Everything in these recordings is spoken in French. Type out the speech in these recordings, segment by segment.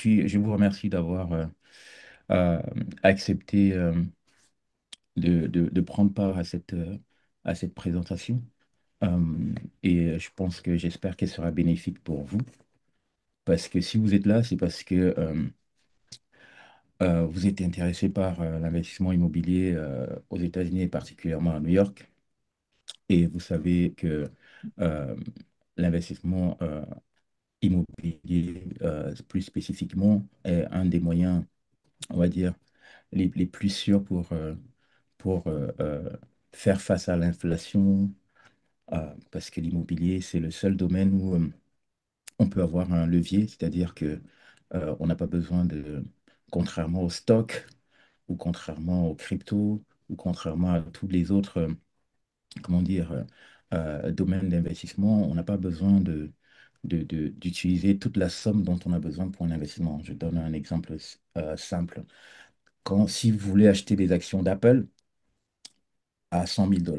je vous remercie d'avoir euh, accepté de prendre part à cette présentation. Et je pense que j'espère qu'elle sera bénéfique pour vous. Parce que si vous êtes là, c'est parce que vous êtes intéressé par l'investissement immobilier aux États-Unis et particulièrement à New York. Et vous savez que euh, l'investissement immobilier, plus spécifiquement, est un des moyens, on va dire, les plus sûrs pour faire face à l'inflation, parce que l'immobilier, c'est le seul domaine où on peut avoir un levier, c'est-à-dire que on n'a pas besoin de, contrairement au stock, ou contrairement aux cryptos, ou contrairement à tous les autres, comment dire, domaines d'investissement, on n'a pas besoin d'utiliser toute la somme dont on a besoin pour un investissement. Je donne un exemple simple. Si vous voulez acheter des actions d'Apple à 100 000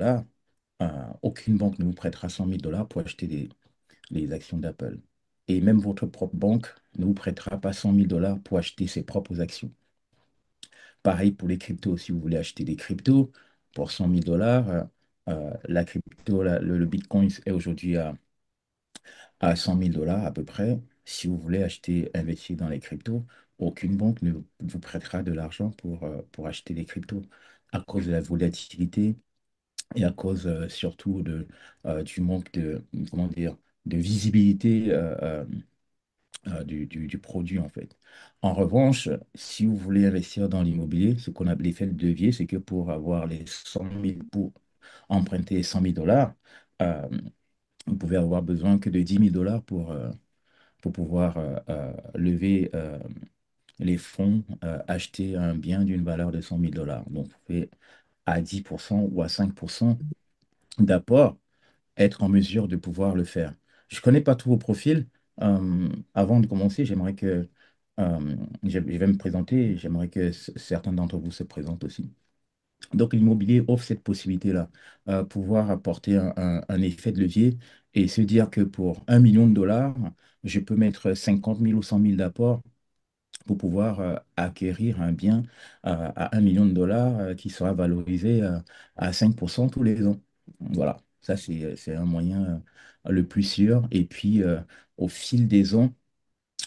$, aucune banque ne vous prêtera 100 000 $ pour acheter les actions d'Apple. Et même votre propre banque ne vous prêtera pas 100 000 $ pour acheter ses propres actions. Pareil pour les cryptos. Si vous voulez acheter des cryptos pour 100 000 $, la crypto, le Bitcoin est aujourd'hui à 100 000 $ à peu près. Si vous voulez acheter, investir dans les cryptos, aucune banque ne vous prêtera de l'argent pour acheter des cryptos à cause de la volatilité et à cause surtout du manque comment dire, de visibilité du produit en fait. En revanche, si vous voulez investir dans l'immobilier, ce qu'on a l'effet de levier, c'est que pour avoir les 100 000, pour emprunter 100 000 $, euh, vous pouvez avoir besoin que de 10 000 $ pour pouvoir lever les fonds, acheter un bien d'une valeur de 100 000 $. Donc, vous pouvez à 10% ou à 5% d'apport être en mesure de pouvoir le faire. Je ne connais pas tous vos profils. Avant de commencer, je vais me présenter et j'aimerais que certains d'entre vous se présentent aussi. Donc, l'immobilier offre cette possibilité-là, pouvoir apporter un effet de levier et se dire que pour 1 million de dollars, je peux mettre 50 000 ou 100 000 d'apport pour pouvoir acquérir un bien à 1 million de dollars qui sera valorisé à 5% tous les ans. Voilà, ça c'est un moyen le plus sûr. Et puis, au fil des ans,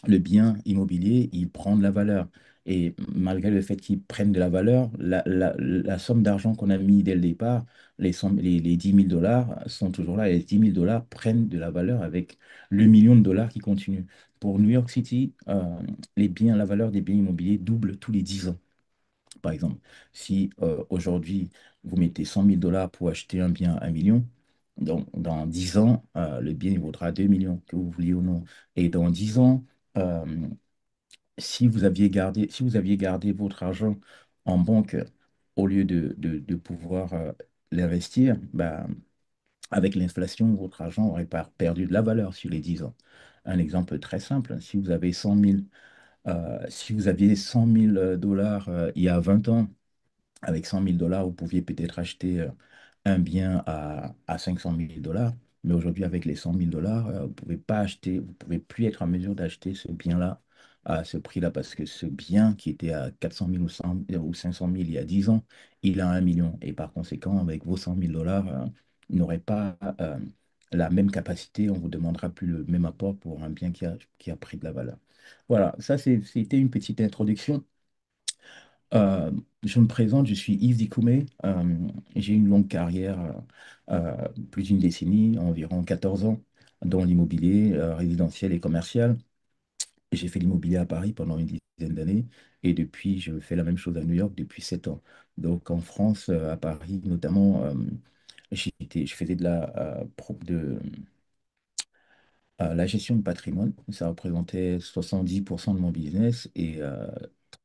le bien immobilier, il prend de la valeur. Et malgré le fait qu'il prenne de la valeur, la somme d'argent qu'on a mis dès le départ, les 10 000 $ sont toujours là. Et les 10 000 $ prennent de la valeur avec le million de dollars qui continue. Pour New York City, la valeur des biens immobiliers double tous les 10 ans. Par exemple, si aujourd'hui, vous mettez 100 000 $ pour acheter un bien à 1 million, donc dans 10 ans, le bien il vaudra 2 millions, que vous vouliez ou non. Et dans 10 ans, euh, si vous aviez gardé votre argent en banque au lieu de pouvoir l'investir, bah, avec l'inflation, votre argent aurait pas perdu de la valeur sur les 10 ans. Un exemple très simple, si vous aviez 100 000 $ il y a 20 ans, avec 100 000 $, vous pouviez peut-être acheter un bien à 500 000 $. Mais aujourd'hui, avec les 100 000 $, vous pouvez pas acheter, vous pouvez plus être en mesure d'acheter ce bien-là à ce prix-là parce que ce bien qui était à 400 000 ou 100 ou 500 000 il y a 10 ans, il a 1 million. Et par conséquent, avec vos 100 000 $, il n'aurait pas la même capacité. On vous demandera plus le même apport pour un bien qui a pris de la valeur. Voilà, c'était une petite introduction. Euh, je me présente, je suis Yves Dikoumé. J'ai une longue carrière, plus d'une décennie, environ 14 ans, dans l'immobilier résidentiel et commercial. J'ai fait l'immobilier à Paris pendant une dizaine d'années et depuis, je fais la même chose à New York depuis 7 ans. Donc en France, à Paris notamment, je faisais la gestion de patrimoine. Ça représentait 70% de mon business et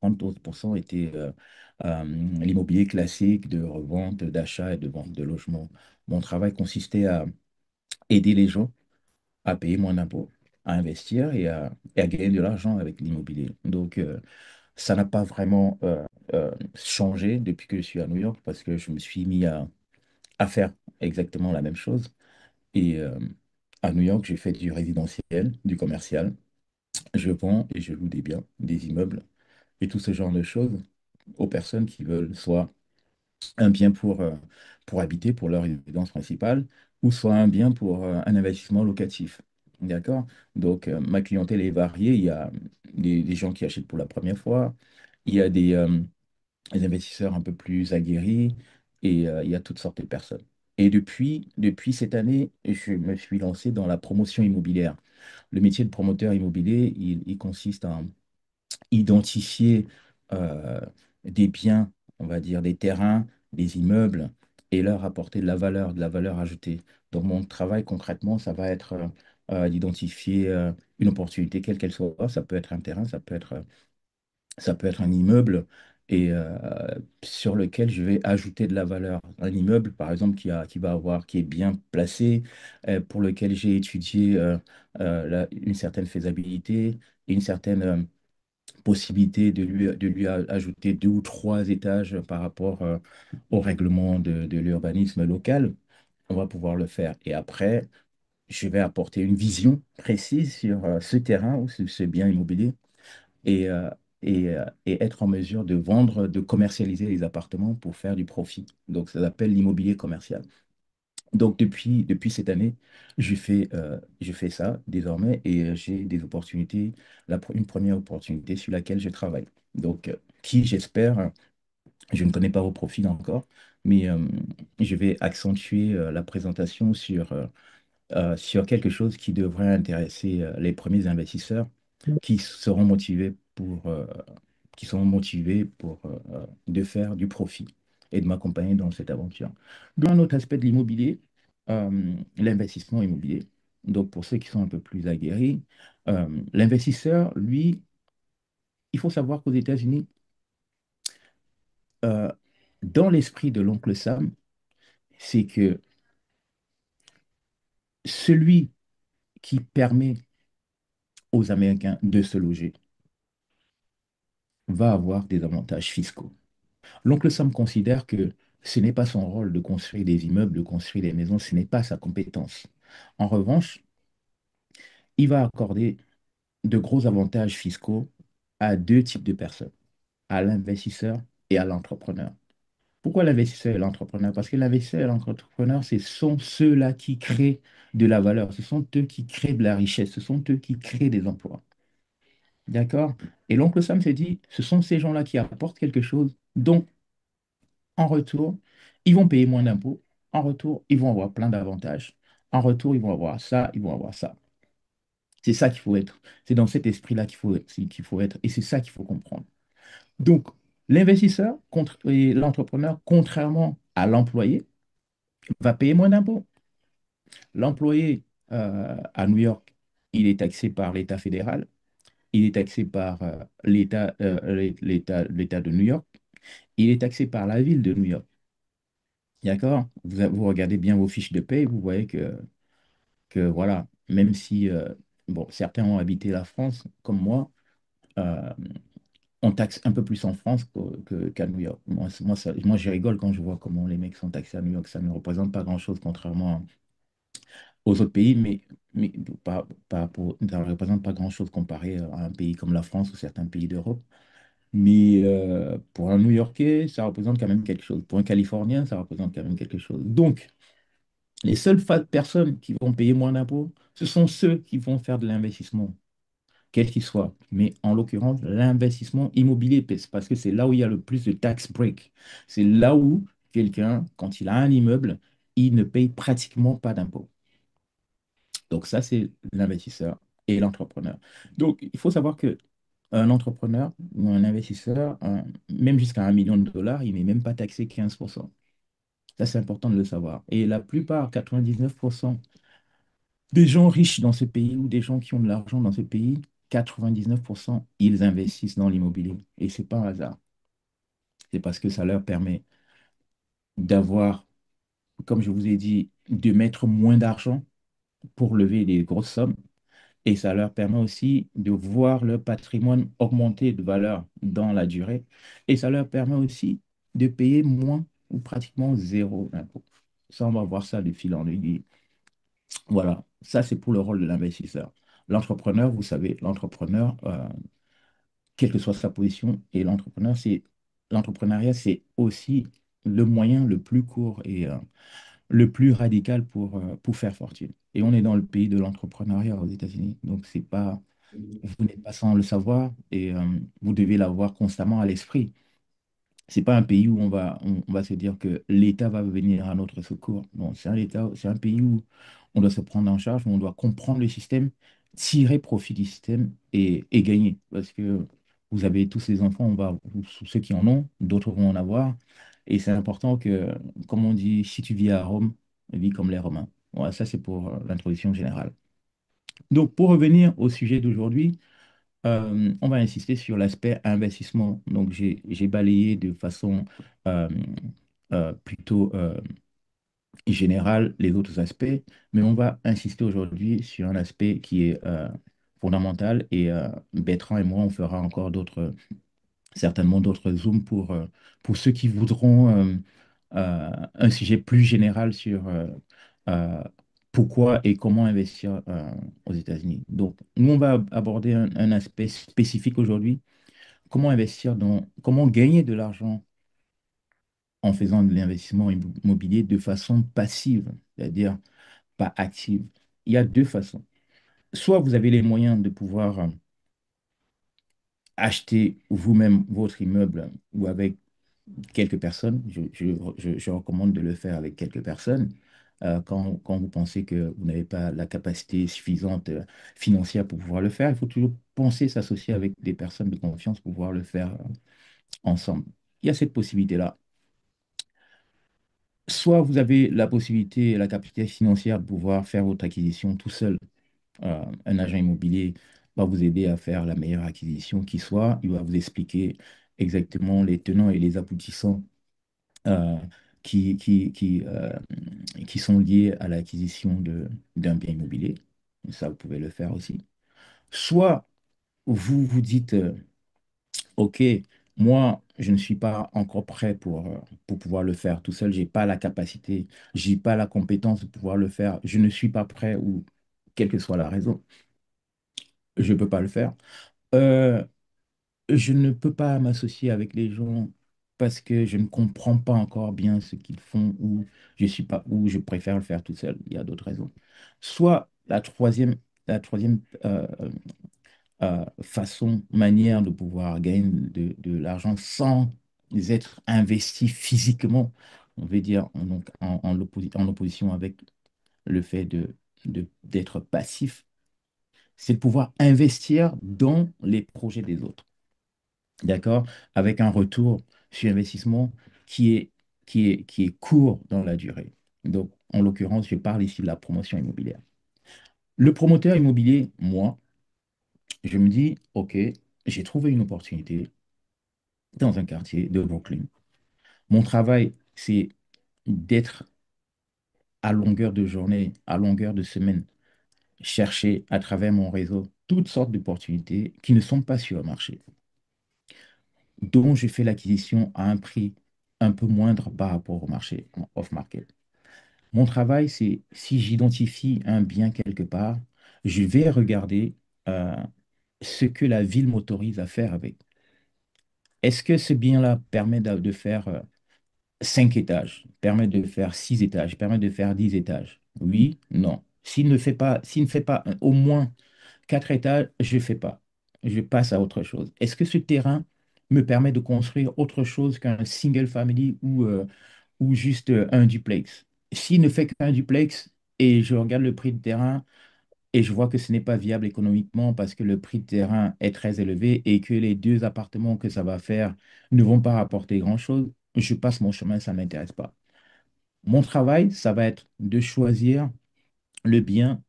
30 autres pourcents était l'immobilier classique de revente, d'achat et de vente de logements. Mon travail consistait à aider les gens à payer moins d'impôts, à investir et à gagner de l'argent avec l'immobilier. Donc, ça n'a pas vraiment changé depuis que je suis à New York parce que je me suis mis à faire exactement la même chose. Et à New York, j'ai fait du résidentiel, du commercial. Je vends et je loue des biens, des immeubles et tout ce genre de choses aux personnes qui veulent soit un bien pour habiter, pour leur résidence principale, ou soit un bien pour un investissement locatif. D'accord? Donc, ma clientèle est variée. Il y a des gens qui achètent pour la première fois, il y a des investisseurs un peu plus aguerris, et il y a toutes sortes de personnes. Et depuis cette année, je me suis lancé dans la promotion immobilière. Le métier de promoteur immobilier, il consiste à identifier euh, des biens, on va dire des terrains, des immeubles, et leur apporter de la valeur ajoutée. Donc mon travail concrètement, ça va être d'identifier une opportunité, quelle qu'elle soit. Ça peut être un terrain, ça peut être un immeuble, et sur lequel je vais ajouter de la valeur. Un immeuble, par exemple, qui est bien placé, pour lequel j'ai étudié une certaine faisabilité, et une certaine possibilité de lui ajouter deux ou trois étages par rapport au règlement de l'urbanisme local. On va pouvoir le faire. Et après, je vais apporter une vision précise sur ce terrain ou ce bien immobilier, et, et être en mesure de vendre, de commercialiser les appartements pour faire du profit. Donc, ça s'appelle l'immobilier commercial. Donc, depuis cette année, je fais ça désormais, et j'ai des opportunités, une première opportunité sur laquelle je travaille. Donc, qui, j'espère, je ne connais pas vos profils encore, mais je vais accentuer la présentation sur quelque chose qui devrait intéresser les premiers investisseurs qui seront motivés de faire du profit et de m'accompagner dans cette aventure. Dans un autre aspect de l'immobilier, l'investissement immobilier. Donc, pour ceux qui sont un peu plus aguerris, l'investisseur, lui, il faut savoir qu'aux États-Unis, euh, dans l'esprit de l'oncle Sam, c'est que celui qui permet aux Américains de se loger va avoir des avantages fiscaux. L'oncle Sam considère que ce n'est pas son rôle de construire des immeubles, de construire des maisons, ce n'est pas sa compétence. En revanche, il va accorder de gros avantages fiscaux à deux types de personnes, à l'investisseur et à l'entrepreneur. Pourquoi l'investisseur et l'entrepreneur? Parce que l'investisseur et l'entrepreneur, ce sont ceux-là qui créent de la valeur, ce sont eux qui créent de la richesse, ce sont eux qui créent des emplois. D'accord? Et l'oncle Sam s'est dit, ce sont ces gens-là qui apportent quelque chose, donc en retour, ils vont payer moins d'impôts. En retour, ils vont avoir plein d'avantages. En retour, ils vont avoir ça, ils vont avoir ça. C'est ça qu'il faut être. C'est dans cet esprit-là qu'il faut être. Et c'est ça qu'il faut comprendre. Donc, l'investisseur et l'entrepreneur, contrairement à l'employé, va payer moins d'impôts. L'employé à New York, il est taxé par l'État fédéral. Il est taxé par l'État de New York. Il est taxé par la ville de New York. D'accord? Vous regardez bien vos fiches de paie, vous voyez que voilà, même si bon, certains ont habité la France, comme moi, euh, on taxe un peu plus en France qu'à New York. Moi, je rigole quand je vois comment les mecs sont taxés à New York. Ça ne représente pas grand-chose contrairement aux autres pays, mais ça ne représente pas grand-chose comparé à un pays comme la France ou certains pays d'Europe. Mais pour un New-Yorkais, ça représente quand même quelque chose. Pour un Californien, ça représente quand même quelque chose. Donc, les seules personnes qui vont payer moins d'impôts, ce sont ceux qui vont faire de l'investissement, quel qu'il soit. Mais en l'occurrence, l'investissement immobilier, parce que c'est là où il y a le plus de tax break. C'est là où quelqu'un, quand il a un immeuble, il ne paye pratiquement pas d'impôts. Donc ça, c'est l'investisseur et l'entrepreneur. Donc, il faut savoir que un entrepreneur ou un investisseur, même jusqu'à 1 million de dollars, il n'est même pas taxé 15%. Ça, c'est important de le savoir. Et la plupart, 99% des gens riches dans ce pays ou des gens qui ont de l'argent dans ce pays, 99%, ils investissent dans l'immobilier. Et c'est pas un hasard. C'est parce que ça leur permet d'avoir, comme je vous ai dit, de mettre moins d'argent pour lever des grosses sommes. Et ça leur permet aussi de voir leur patrimoine augmenter de valeur dans la durée. Et ça leur permet aussi de payer moins ou pratiquement zéro d'impôt. Ça, on va voir ça de fil en aiguille. Voilà, ça c'est pour le rôle de l'investisseur. l'entrepreneur, vous savez, l'entrepreneur, quelle que soit sa position, et l'entrepreneuriat, c'est aussi le moyen le plus court et le plus radical pour faire fortune. Et on est dans le pays de l'entrepreneuriat aux États-Unis. Donc, c'est pas, vous n'êtes pas sans le savoir et vous devez l'avoir constamment à l'esprit. C'est pas un pays où on va se dire que l'État va venir à notre secours. Non, c'est un pays où on doit se prendre en charge, où on doit comprendre le système, tirer profit du système et gagner. Parce que vous avez tous les enfants, ceux qui en ont, d'autres vont en avoir. Et c'est important que, comme on dit, si tu vis à Rome, vis comme les Romains. Voilà, ça c'est pour l'introduction générale. Donc, pour revenir au sujet d'aujourd'hui, on va insister sur l'aspect investissement. Donc, j'ai balayé de façon euh, plutôt générale les autres aspects, mais on va insister aujourd'hui sur un aspect qui est fondamental et Bertrand et moi, on fera encore certainement d'autres zooms pour ceux qui voudront un sujet plus général sur euh, pourquoi et comment investir aux États-Unis. Donc, nous, on va aborder un aspect spécifique aujourd'hui, comment gagner de l'argent en faisant de l'investissement immobilier de façon passive, c'est-à-dire pas active. Il y a deux façons. Soit vous avez les moyens de pouvoir acheter vous-même votre immeuble ou avec quelques personnes. Je recommande de le faire avec quelques personnes. Quand vous pensez que vous n'avez pas la capacité suffisante financière pour pouvoir le faire, il faut toujours penser s'associer avec des personnes de confiance pour pouvoir le faire ensemble. Il y a cette possibilité-là. Soit vous avez la possibilité et la capacité financière de pouvoir faire votre acquisition tout seul. Un agent immobilier va vous aider à faire la meilleure acquisition qui soit. Il va vous expliquer exactement les tenants et les aboutissants euh, qui, qui, qui, euh, qui sont liés à l'acquisition d'un bien immobilier. Ça, vous pouvez le faire aussi. Soit vous vous dites, OK, moi, je ne suis pas encore prêt pour pouvoir le faire tout seul. J'ai pas la capacité, j'ai pas la compétence de pouvoir le faire. Je ne suis pas prêt ou quelle que soit la raison, je ne peux pas le faire. Euh, je ne peux pas m'associer avec les gens parce que je ne comprends pas encore bien ce qu'ils font ou je suis pas ou je préfère le faire tout seul. Il y a d'autres raisons. Soit la troisième façon, manière de pouvoir gagner de l'argent sans être investi physiquement, on veut dire donc en opposition avec le fait d'être passif, c'est de pouvoir investir dans les projets des autres. D'accord? Avec un retour sur investissement qui est, qui est court dans la durée. Donc, en l'occurrence, je parle ici de la promotion immobilière. Le promoteur immobilier, moi, je me dis, OK, j'ai trouvé une opportunité dans un quartier de Brooklyn. Mon travail, c'est d'être à longueur de journée, à longueur de semaine, chercher à travers mon réseau toutes sortes d'opportunités qui ne sont pas sur le marché, dont je fais l'acquisition à un prix un peu moindre par rapport au marché en off-market. Mon travail, c'est si j'identifie un bien quelque part, je vais regarder euh, ce que la ville m'autorise à faire avec. Est-ce que ce bien-là permet de faire 5 étages, permet de faire 6 étages, permet de faire 10 étages? Oui, non. S'il ne fait pas au moins 4 étages, je ne fais pas. Je passe à autre chose. Est-ce que ce terrain me permet de construire autre chose qu'un single family ou juste un duplex? S'il ne fait qu'un duplex et je regarde le prix de terrain et je vois que ce n'est pas viable économiquement parce que le prix de terrain est très élevé et que les deux appartements que ça va faire ne vont pas rapporter grand-chose, je passe mon chemin, ça ne m'intéresse pas. Mon travail, ça va être de choisir le bien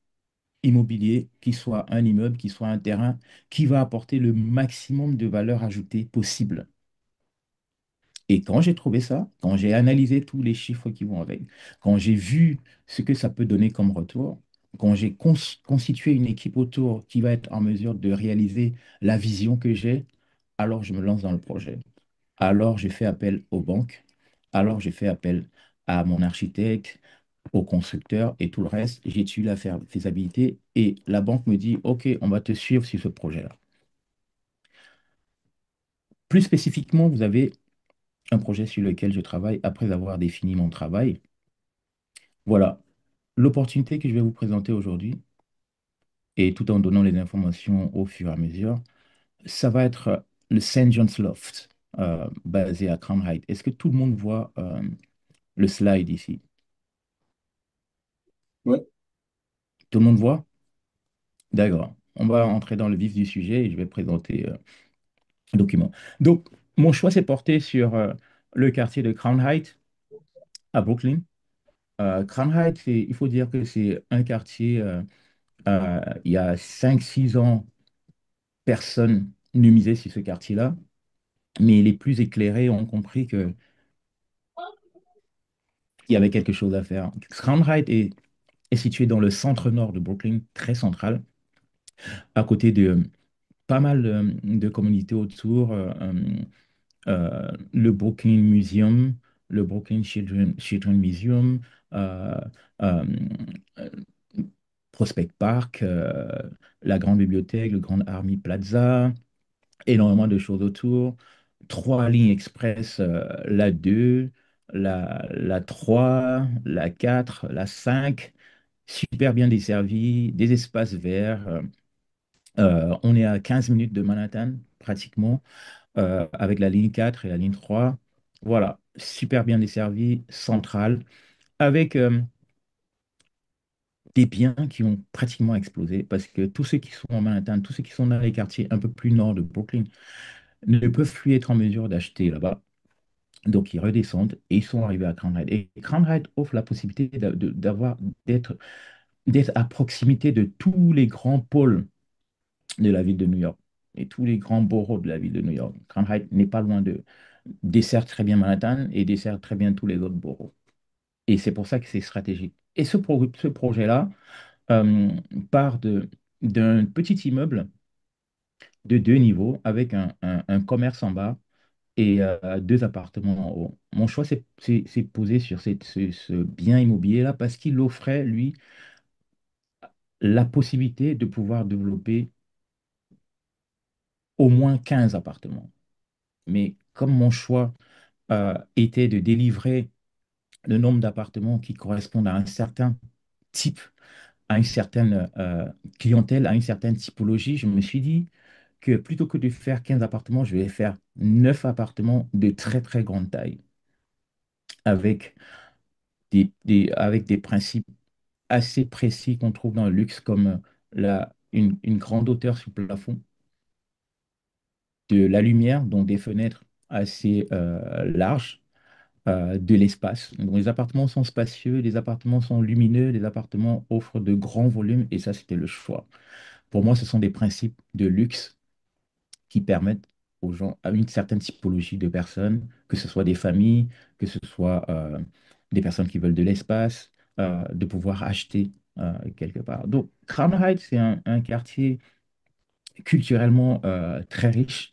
immobilier, qui soit un immeuble, qui soit un terrain, qui va apporter le maximum de valeur ajoutée possible. Et quand j'ai trouvé ça, quand j'ai analysé tous les chiffres qui vont avec, quand j'ai vu ce que ça peut donner comme retour, quand j'ai constitué une équipe autour qui va être en mesure de réaliser la vision que j'ai, alors je me lance dans le projet. Alors je fais appel aux banques, alors je fais appel à mon architecte, au constructeur et tout le reste. J'étudie la faisabilité et la banque me dit, OK, on va te suivre sur ce projet-là. Plus spécifiquement, vous avez un projet sur lequel je travaille après avoir défini mon travail. Voilà, l'opportunité que je vais vous présenter aujourd'hui, et tout en donnant les informations au fur et à mesure, ça va être le St. John's Loft, basé à Crown Heights. Est-ce que tout le monde voit le slide ici? Ouais. Tout le monde voit? D'accord. On va entrer dans le vif du sujet et je vais présenter le document. Donc, mon choix s'est porté sur le quartier de Crown Heights à Brooklyn. Crown Heights, il faut dire que c'est un quartier, il y a 5 6 ans, personne ne misait sur ce quartier-là, mais les plus éclairés ont compris qu'il y avait quelque chose à faire. Crown Heights est situé dans le centre-nord de Brooklyn, très central, à côté de pas mal de communautés autour. Le Brooklyn Museum, le Brooklyn Children Museum, euh, euh, euh, Prospect Park, la Grande Bibliothèque, le Grand Army Plaza, énormément de choses autour. 3 lignes express, la 2, la 3, la 4, la 5, super bien desservies, des espaces verts. On est à 15 minutes de Manhattan, pratiquement, avec la ligne 4 et la ligne 3. Voilà, super bien desservi, centrale, avec des biens qui ont pratiquement explosé parce que tous ceux qui sont en Manhattan, tous ceux qui sont dans les quartiers un peu plus nord de Brooklyn ne peuvent plus être en mesure d'acheter là-bas. Donc, ils redescendent et ils sont arrivés à Crown Heights. Et Crown Heights offre la possibilité d'être, d'être à proximité de tous les grands pôles de la ville de New York et tous les grands boroughs de la ville de New York. Crown Heights n'est pas loin de, dessert très bien Manhattan et dessert très bien tous les autres boroughs. Et c'est pour ça que c'est stratégique. Et ce projet-là euh, part d'un petit immeuble de 2 niveaux avec un commerce en bas et 2 appartements en haut. Mon choix s'est posé sur ce bien immobilier-là parce qu'il offrait, lui, la possibilité de pouvoir développer au moins 15 appartements. Mais comme mon choix était de délivrer le nombre d'appartements qui correspondent à un certain type, à une certaine clientèle, à une certaine typologie, je me suis dit que plutôt que de faire 15 appartements, je vais faire 9 appartements de très très grande taille, avec avec des principes assez précis qu'on trouve dans le luxe, comme une grande hauteur sur le plafond, de la lumière, donc des fenêtres assez larges, de l'espace. Donc, les appartements sont spacieux, les appartements sont lumineux, les appartements offrent de grands volumes, et ça, c'était le choix. Pour moi, ce sont des principes de luxe qui permettent aux gens, à une certaine typologie de personnes, que ce soit des familles, que ce soit des personnes qui veulent de l'espace, de pouvoir acheter quelque part. Donc, Crown Heights, c'est un quartier culturellement très riche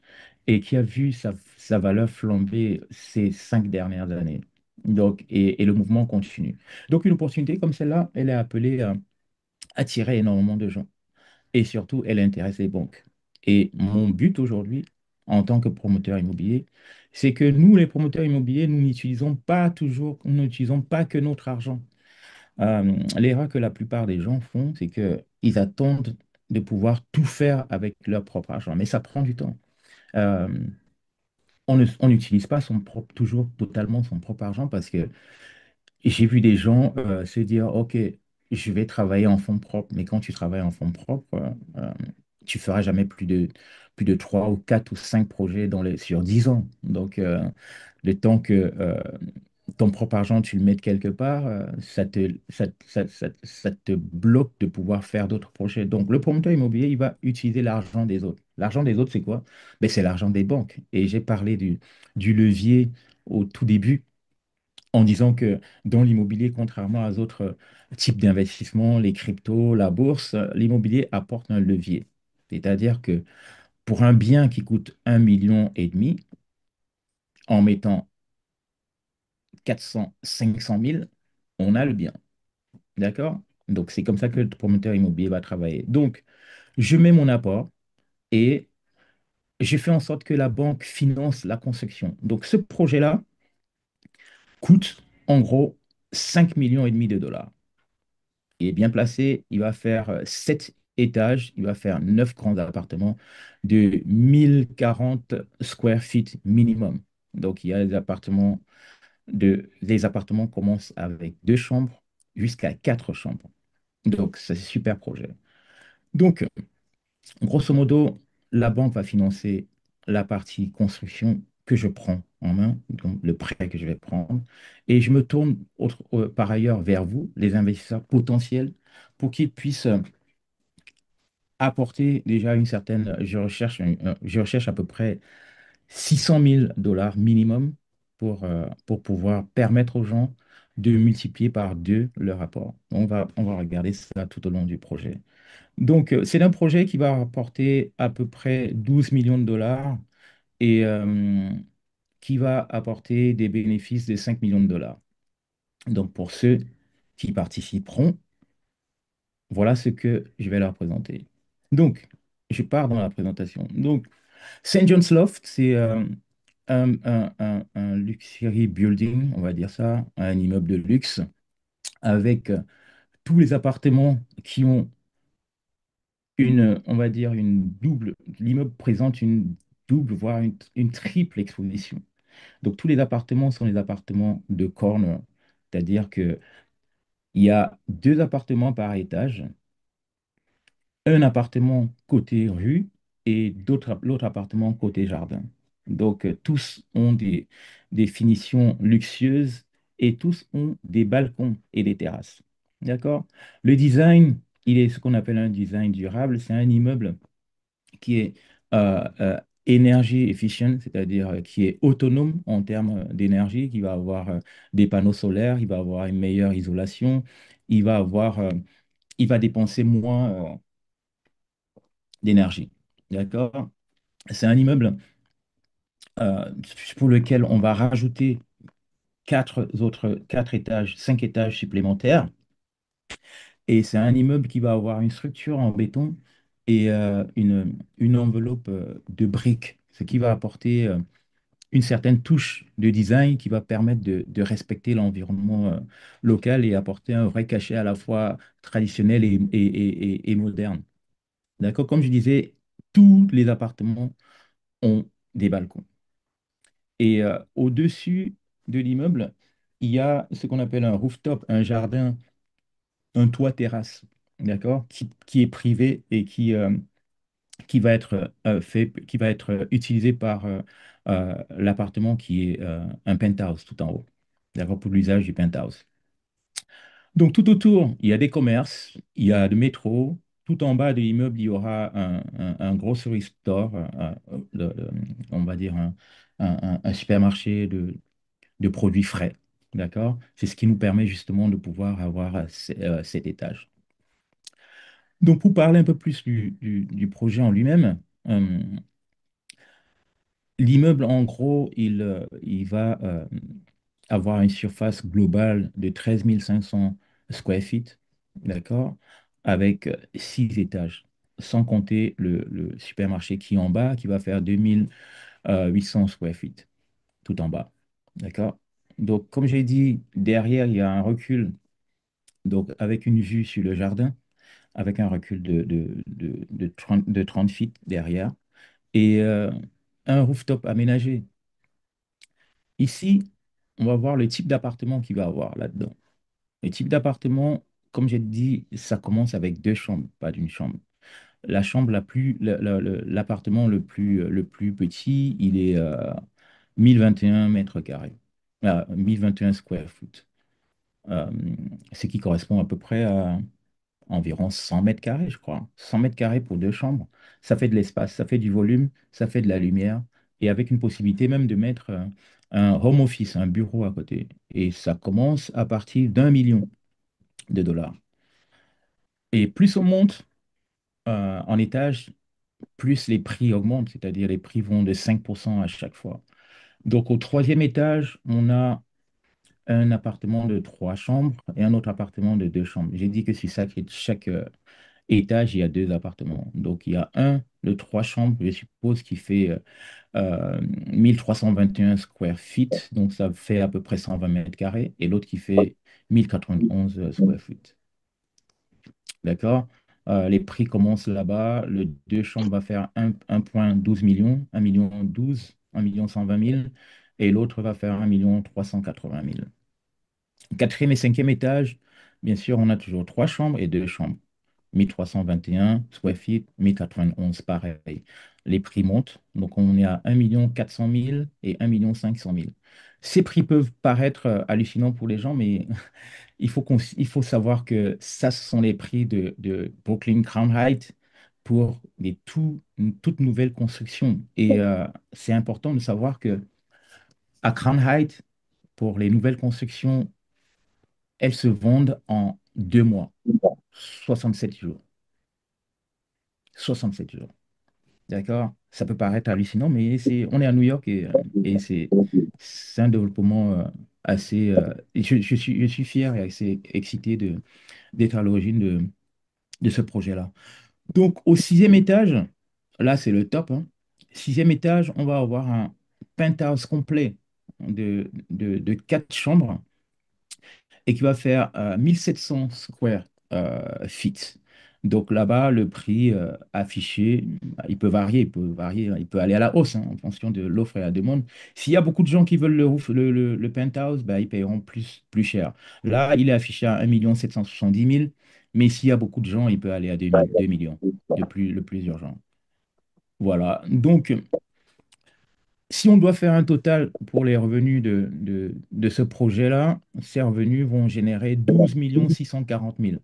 et qui a vu sa valeur flamber ces 5 dernières années. Donc, et le mouvement continue. Donc, une opportunité comme celle-là, elle est appelée à attirer énormément de gens. Et surtout, elle intéresse les banques. Et mon but aujourd'hui, en tant que promoteur immobilier, c'est que nous, les promoteurs immobiliers, nous n'utilisons pas toujours, nous n'utilisons pas que notre argent. L'erreur que la plupart des gens font, c'est qu'ils attendent de pouvoir tout faire avec leur propre argent. Mais ça prend du temps. Euh, on n'utilise pas toujours totalement son propre argent parce que j'ai vu des gens se dire, OK, je vais travailler en fonds propres, mais quand tu travailles en fonds propres, tu feras jamais plus de 3 ou 4 ou 5 projets sur 10 ans. Donc, le temps que ton propre argent, tu le mettes quelque part, ça te bloque de pouvoir faire d'autres projets. Donc, le promoteur immobilier, il va utiliser l'argent des autres. L'argent des autres, c'est quoi? Ben, c'est l'argent des banques. Et j'ai parlé du levier au tout début en disant que dans l'immobilier, contrairement aux autres types d'investissements, les cryptos, la bourse, l'immobilier apporte un levier. C'est-à-dire que pour un bien qui coûte 1,5 million, en mettant 400, 500 000, on a le bien. D'accord? Donc, c'est comme ça que le promoteur immobilier va travailler. Donc, je mets mon apport et je fais en sorte que la banque finance la construction. Donc, ce projet-là coûte en gros 5,5 millions de dollars. Il est bien placé, il va faire 7 étages, il va faire 9 grands appartements de 1040 square feet minimum. Donc, il y a les appartements commencent avec 2 chambres jusqu'à 4 chambres. Donc, c'est un super projet. Donc, grosso modo, la banque va financer la partie construction que je prends en main, donc le prêt que je vais prendre. Et je me tourne par ailleurs vers vous, les investisseurs potentiels, pour qu'ils puissent apporter déjà une certaine. Je recherche à peu près 600 000 dollars minimum pour pouvoir permettre aux gens de multiplier par deux leur apport. On va regarder ça tout au long du projet. Donc, c'est un projet qui va rapporter à peu près 12 millions de dollars et qui va apporter des bénéfices de 5 millions de dollars. Donc, pour ceux qui participeront, voilà ce que je vais leur présenter. Donc, je pars dans la présentation. Donc, St. John's Loft, c'est un luxury building, on va dire ça, un immeuble de luxe, avec tous les appartements qui ont on va dire, l'immeuble présente une double, voire une triple exposition. Donc, tous les appartements sont des appartements de corner, c'est-à-dire qu'il y a 2 appartements par étage, un appartement côté rue et l'autre appartement côté jardin. Donc, tous ont des finitions luxueuses et tous ont des balcons et des terrasses. D'accord? Le design, il est ce qu'on appelle un design durable. C'est un immeuble qui est énergie efficient, c'est-à-dire qui est autonome en termes d'énergie, qui va avoir des panneaux solaires, il va avoir une meilleure isolation, il va avoir, il va dépenser moins d'énergie. D'accord? C'est un immeuble euh, pour lequel on va rajouter 4 étages, 5 étages supplémentaires. Et c'est un immeuble qui va avoir une structure en béton et une enveloppe de briques, ce qui va apporter une certaine touche de design qui va permettre de respecter l'environnement local et apporter un vrai cachet à la fois traditionnel et moderne. D'accord? Comme je disais, tous les appartements ont des balcons. Et au-dessus de l'immeuble, il y a ce qu'on appelle un rooftop, un jardin, un toit terrasse, d'accord? Qui est privé et qui va être qui va être utilisé par l'appartement qui est un penthouse tout en haut, d'accord, pour l'usage du penthouse. Donc tout autour, il y a des commerces, il y a le métro. Tout en bas de l'immeuble, il y aura un grocery store, on va dire un supermarché de produits frais, d'accord? C'est ce qui nous permet justement de pouvoir avoir cet étage. Donc pour parler un peu plus du projet en lui-même, euh, l'immeuble, en gros, il va avoir une surface globale de 13 500 square feet, d'accord, avec 6 étages, sans compter le supermarché qui est en bas, qui va faire 2800 square feet, tout en bas, d'accord? Donc, comme j'ai dit, derrière, il y a un recul, donc avec une vue sur le jardin, avec un recul de 30 feet derrière, et un rooftop aménagé. Ici, on va voir le type d'appartement qu'il va avoir là-dedans. Le type d'appartement, comme j'ai dit, ça commence avec 2 chambres, pas d'une chambre. La chambre la plus, l'appartement le plus petit, il est 1021 mètres carrés, 1021 square foot, Euh, ce qui correspond à peu près à environ 100 mètres carrés, je crois. 100 mètres carrés pour 2 chambres. Ça fait de l'espace, ça fait du volume, ça fait de la lumière. Et avec une possibilité même de mettre un home office, un bureau à côté. Et ça commence à partir d'1 million de dollars. Et plus on monte en étage, plus les prix augmentent, c'est-à-dire les prix vont de 5% à chaque fois. Donc au troisième étage, on a un appartement de 3 chambres et un autre appartement de 2 chambres. J'ai dit que sur chaque étage, il y a 2 appartements. Donc, il y a un de 3 chambres, je suppose, qui fait 1321 square feet. Donc, ça fait à peu près 120 mètres carrés. Et l'autre qui fait 1091 square feet. D'accord? Les prix commencent là-bas. Le 2 chambres va faire 1,12 million, 1,12 million, 1,120 000. Et l'autre va faire 1,380 000. Quatrième et cinquième étage, bien sûr, on a toujours 3 chambres et 2 chambres. 1321 square feet, 1091, pareil. Les prix montent, donc on est à 1,4 million et 1,5 million. Ces prix peuvent paraître hallucinants pour les gens, mais il faut savoir que ça, ce sont les prix de Brooklyn Crown Heights pour une toute nouvelle construction. Et c'est important de savoir que à Crown Heights, pour les nouvelles constructions, elles se vendent en 2 mois, 67 jours. 67 jours. D'accord? Ça peut paraître hallucinant, mais on est à New York et c'est un développement assez. Et je suis fier et assez excité d'être à l'origine de ce projet-là. Donc, au 6e étage, là, c'est le top, hein. 6e étage, on va avoir un penthouse complet de 4 chambres et qui va faire 1700 square feet. Donc là-bas, le prix affiché, il peut varier, il peut aller à la hausse hein, en fonction de l'offre et la demande. S'il y a beaucoup de gens qui veulent le penthouse, bah, ils paieront plus cher. Là, il est affiché à 1,770 million, mais s'il y a beaucoup de gens, il peut aller à 2 millions, le plus urgent. Voilà. Donc, si on doit faire un total pour les revenus de ce projet-là, ces revenus vont générer 12 640 000.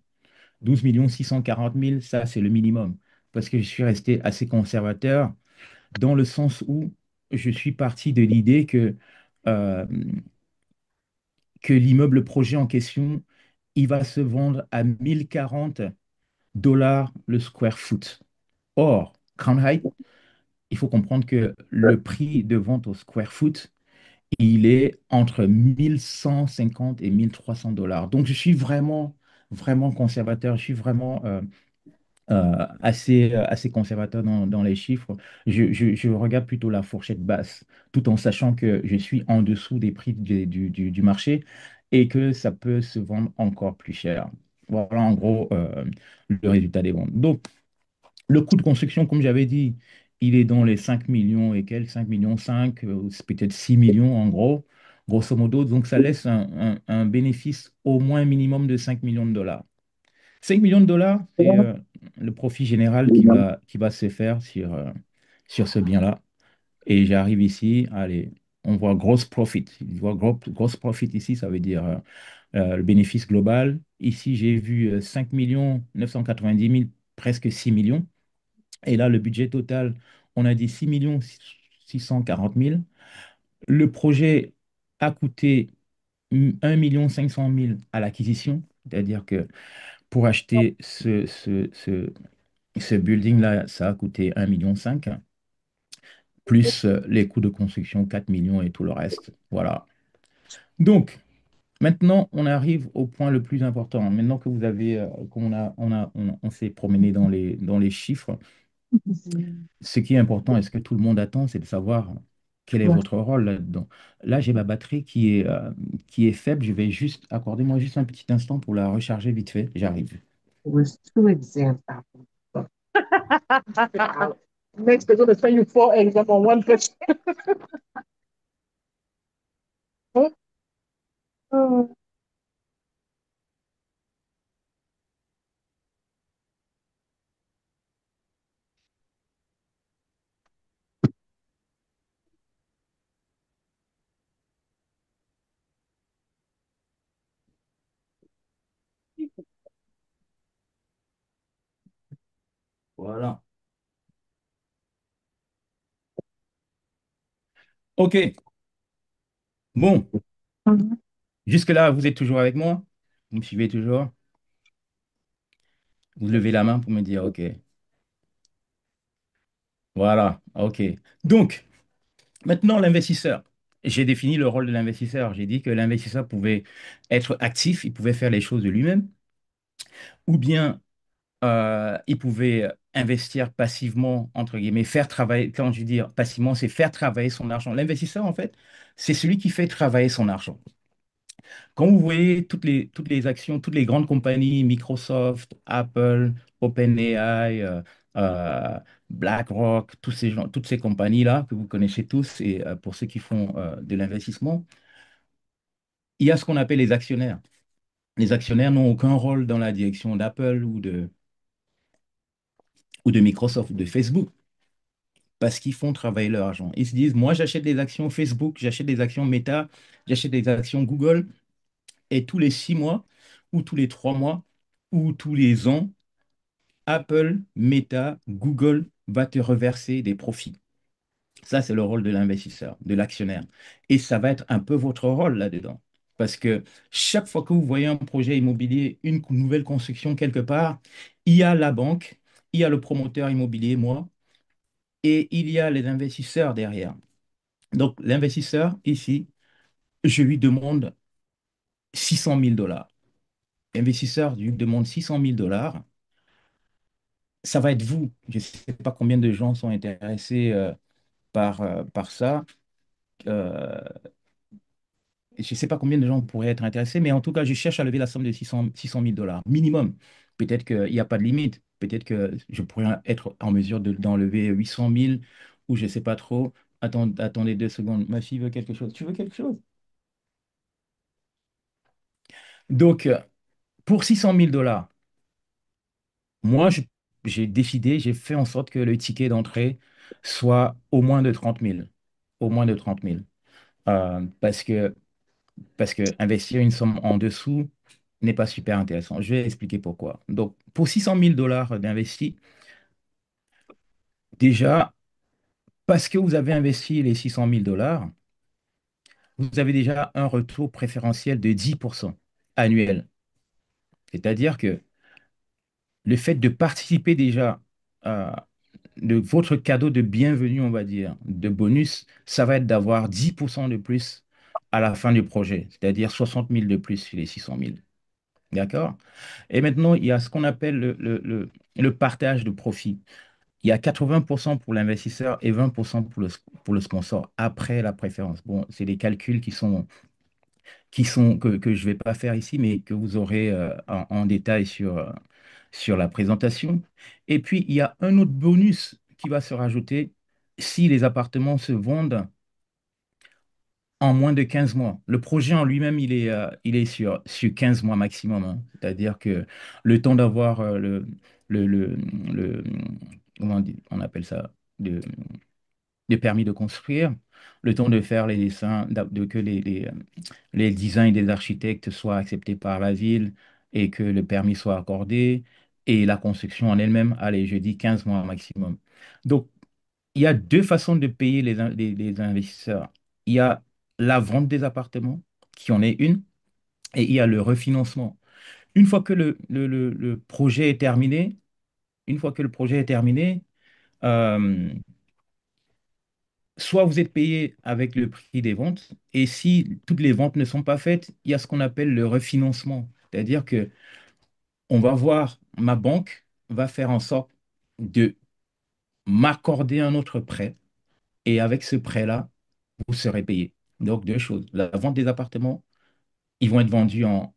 12 640 000, ça, c'est le minimum. Parce que je suis resté assez conservateur dans le sens où je suis parti de l'idée euh, que l'immeuble projet en question, il va se vendre à 1 040 $ le square foot. Or, Crown Heights, il faut comprendre que le prix de vente au square foot, il est entre 1 150 et 1 300 $. Donc, je suis vraiment, vraiment conservateur. Je suis vraiment assez conservateur dans les chiffres. Je regarde plutôt la fourchette basse, tout en sachant que je suis en dessous des prix du marché et que ça peut se vendre encore plus cher. Voilà en gros le résultat des ventes. Donc, le coût de construction, comme j'avais dit, il est dans les 5 millions et quelques, 5 millions 5, c'est peut-être 6 millions en gros, grosso modo. Donc, ça laisse un bénéfice au moins minimum de 5 millions de dollars. 5 millions de dollars, c'est le profit général qui va se faire sur ce bien-là. Et j'arrive ici, allez, on voit gross profit. Je vois gross profit ici, ça veut dire le bénéfice global. Ici, j'ai vu 5 990 000, presque 6 millions. Et là, le budget total, on a dit 6 640 000. Le projet a coûté 1 500 000 à l'acquisition, c'est-à-dire que pour acheter ce building-là, ça a coûté 1,5 million, plus les coûts de construction, 4 millions et tout le reste. Voilà. Donc, maintenant, on arrive au point le plus important. Maintenant que vous avez, on s'est promené dans les chiffres, ce qui est important et ce que tout le monde attend, c'est de savoir quel est votre rôle là-dedans. Là, j'ai ma batterie qui est faible. Je vais juste, accordez-moi juste un petit instant pour la recharger vite fait. J'arrive. Was two exams out. Next, they're going to send you four exams on one question. Voilà. OK. Bon, jusque-là, vous êtes toujours avec moi? Vous me suivez toujours? Vous levez la main pour me dire OK. Voilà. OK. Donc, maintenant, l'investisseur. j'ai défini le rôle de l'investisseur. J'ai dit que l'investisseur pouvait être actif, il pouvait faire les choses de lui-même, ou bien il pouvait investir passivement, entre guillemets, faire travailler, quand je dis passivement, c'est faire travailler son argent. L'investisseur, en fait, c'est celui qui fait travailler son argent. Quand vous voyez toutes les actions, toutes les grandes compagnies, Microsoft, Apple, OpenAI, euh, BlackRock, tous ces gens, toutes ces compagnies-là que vous connaissez tous, et pour ceux qui font de l'investissement, il y a ce qu'on appelle les actionnaires. Les actionnaires n'ont aucun rôle dans la direction d'Apple ou de Microsoft ou de Facebook parce qu'ils font travailler leur argent. Ils se disent, moi j'achète des actions Facebook, j'achète des actions Meta, j'achète des actions Google, et tous les 6 mois, ou tous les 3 mois, ou tous les ans, Apple, Meta, Google va te reverser des profits. Ça, c'est le rôle de l'investisseur, de l'actionnaire. Et ça va être un peu votre rôle là-dedans. Parce que chaque fois que vous voyez un projet immobilier, une nouvelle construction quelque part, il y a la banque, il y a le promoteur immobilier, moi, et il y a les investisseurs derrière. Donc, l'investisseur, ici, je lui demande 600 000 $. L'investisseur lui demande 600 000 $. Ça va être vous. Je ne sais pas combien de gens sont intéressés par ça. Euh, je ne sais pas combien de gens pourraient être intéressés, mais en tout cas, je cherche à lever la somme de 600 000 $ minimum. Peut-être qu'il n'y a pas de limite. Peut-être que je pourrais être en mesure d'enlever 800 000 ou je ne sais pas trop. Attendez 2 secondes. Ma fille veut quelque chose. Tu veux quelque chose? Donc, pour 600 000 $, moi, j'ai décidé, j'ai fait en sorte que le ticket d'entrée soit au moins de 30 000. Au moins de 30 000. Parce que investir une somme en dessous n'est pas super intéressant. Je vais expliquer pourquoi. Donc, pour 600 000 $ d'investi, déjà, parce que vous avez investi les 600 000 $, vous avez déjà un retour préférentiel de 10% annuel. C'est-à-dire que le fait de participer déjà de votre cadeau de bienvenue, on va dire, de bonus, ça va être d'avoir 10% de plus à la fin du projet, c'est-à-dire 60 000 de plus sur les 600 000. D'accord? Et maintenant, il y a ce qu'on appelle le partage de profit. Il y a 80% pour l'investisseur et 20% pour le sponsor après la préférence. Bon, c'est des calculs que je ne vais pas faire ici, mais que vous aurez en détail sur la présentation. Et puis, il y a un autre bonus qui va se rajouter si les appartements se vendent en moins de 15 mois. Le projet en lui-même, il est sur 15 mois maximum, hein. C'est-à-dire que le temps d'avoir le- comment on appelle ça, le permis de construire, le temps de faire les dessins, que les designs des architectes soient acceptés par la ville et que le permis soit accordé, et la construction en elle-même, allez, je dis 15 mois maximum. Donc, il y a deux façons de payer les investisseurs. Il y a la vente des appartements, qui en est une, et il y a le refinancement. Une fois que le projet est terminé, une fois que le projet est terminé, euh, soit vous êtes payé avec le prix des ventes, et si toutes les ventes ne sont pas faites, il y a ce qu'on appelle le refinancement. C'est-à-dire que on va voir, ma banque va faire en sorte de m'accorder un autre prêt, et avec ce prêt-là, vous serez payé. Donc, deux choses. La vente des appartements, ils vont être vendus en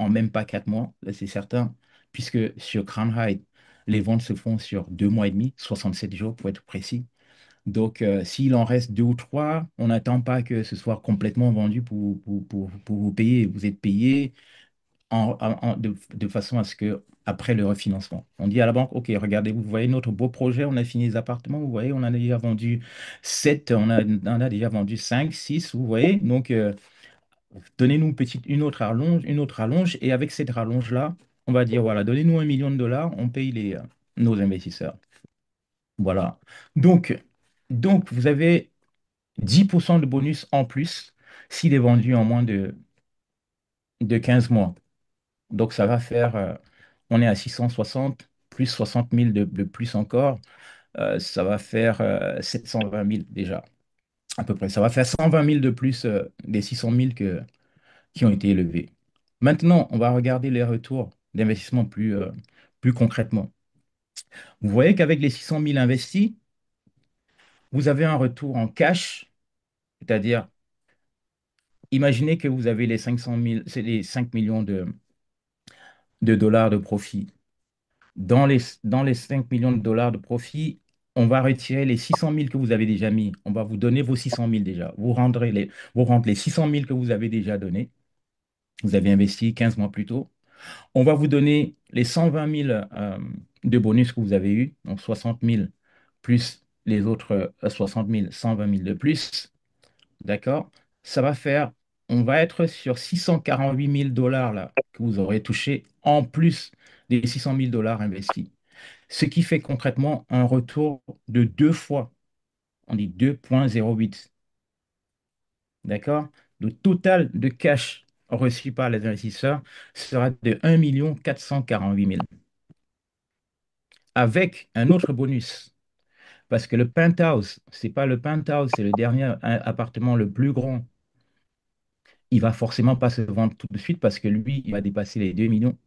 même pas 4 mois, là, c'est certain, puisque sur Crown Heights, les ventes se font sur 2 mois et demi, 67 jours pour être précis. Donc, s'il en reste 2 ou 3, on n'attend pas que ce soit complètement vendu pour vous payer. Vous êtes payé de façon à ce que, après le refinancement, on dit à la banque, OK, regardez, vous voyez notre beau projet, on a fini les appartements, vous voyez, on en a déjà vendu 7, on a déjà vendu 5, 6, vous voyez. Donc, donnez-nous une autre rallonge, et avec cette rallonge-là, on va dire, voilà, donnez-nous 1 million de dollars, on paye nos investisseurs. Voilà. Donc, vous avez 10% de bonus en plus s'il est vendu en moins de 15 mois. Donc, ça va faire, on est à 660 plus 60 000 de plus encore, ça va faire 720 000 déjà. à peu près. Ça va faire 120 000 de plus des 600 000 qui ont été élevés. Maintenant, on va regarder les retours d'investissement plus concrètement. Vous voyez qu'avec les 600 000 investis, vous avez un retour en cash, c'est-à-dire, imaginez que vous avez les 500 000, c'est les 5 millions de dollars de profit. Dans les 5 millions de dollars de profit, on va retirer les 600 000 que vous avez déjà mis. On va vous donner vos 600 000 déjà. Vous rendrez les 600 000 que vous avez déjà donnés. Vous avez investi 15 mois plus tôt. On va vous donner les 120 000 de bonus que vous avez eu, donc 60 000 plus les autres 60 000, 120 000 de plus. D'accord? Ça va faire, on va être sur 648 000 dollars là, que vous aurez touché en plus des 600 000 dollars investis. Ce qui fait concrètement un retour de deux fois. On dit 2,08. D'accord? Le total de cash reçu par les investisseurs sera de 1 448 000 avec un autre bonus. Parce que le penthouse, c'est pas le penthouse, c'est le dernier appartement le plus grand. Il va forcément pas se vendre tout de suite parce que lui, il va dépasser les 2 millions.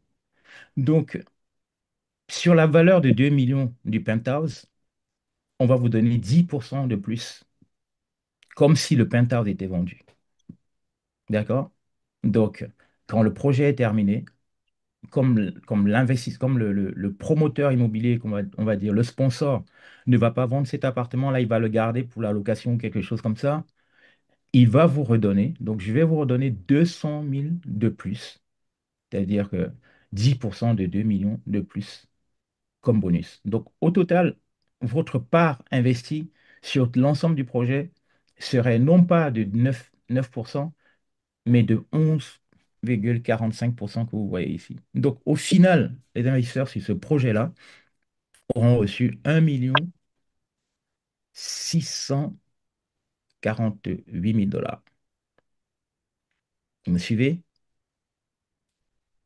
Donc, sur la valeur de 2 millions du penthouse, on va vous donner 10% de plus, comme si le penthouse était vendu. D'accord? Donc, quand le projet est terminé, comme l'investisseur, comme le promoteur immobilier, on va dire, le sponsor, ne va pas vendre cet appartement-là, il va le garder pour la location ou quelque chose comme ça. Il va vous redonner, donc je vais vous redonner 200 000 de plus, c'est-à-dire que 10% de 2 millions de plus comme bonus. Donc, au total, votre part investie sur l'ensemble du projet serait non pas de 9%, mais de 11,45% que vous voyez ici. Donc, au final, les investisseurs sur ce projet-là auront reçu 1 648 000 dollars. Vous me suivez?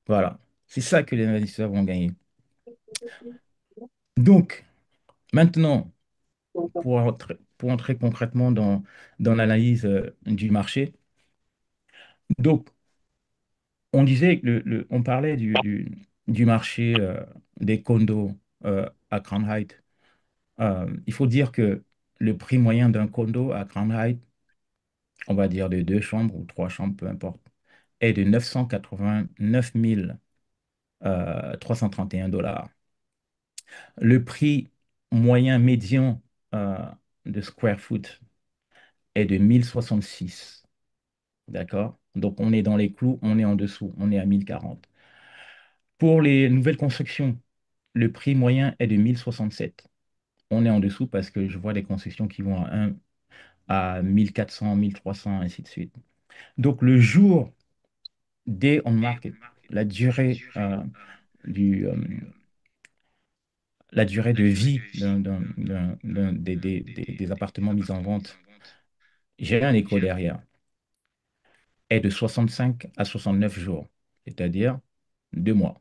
Voilà. C'est ça que les investisseurs vont gagner. Donc, maintenant, pour entrer concrètement dans l'analyse du marché, donc, on disait que on parlait du marché des condos à Crown Heights. Il faut dire que le prix moyen d'un condo à Crown Heights, on va dire de deux chambres ou trois chambres, peu importe, est de 989 331 dollars. Le prix moyen médian euh, de square foot est de 1066. D'accord? Donc on est dans les clous, on est en dessous, on est à 1040. Pour les nouvelles constructions, le prix moyen est de 1067. On est en dessous parce que je vois des concessions qui vont à 1400, 1300, ainsi de suite. Donc, le jour day on market, la durée, du, euh, la durée de vie des appartements mis en vente, j'ai un écho derrière, est de 65 à 69 jours, c'est-à-dire 2 mois.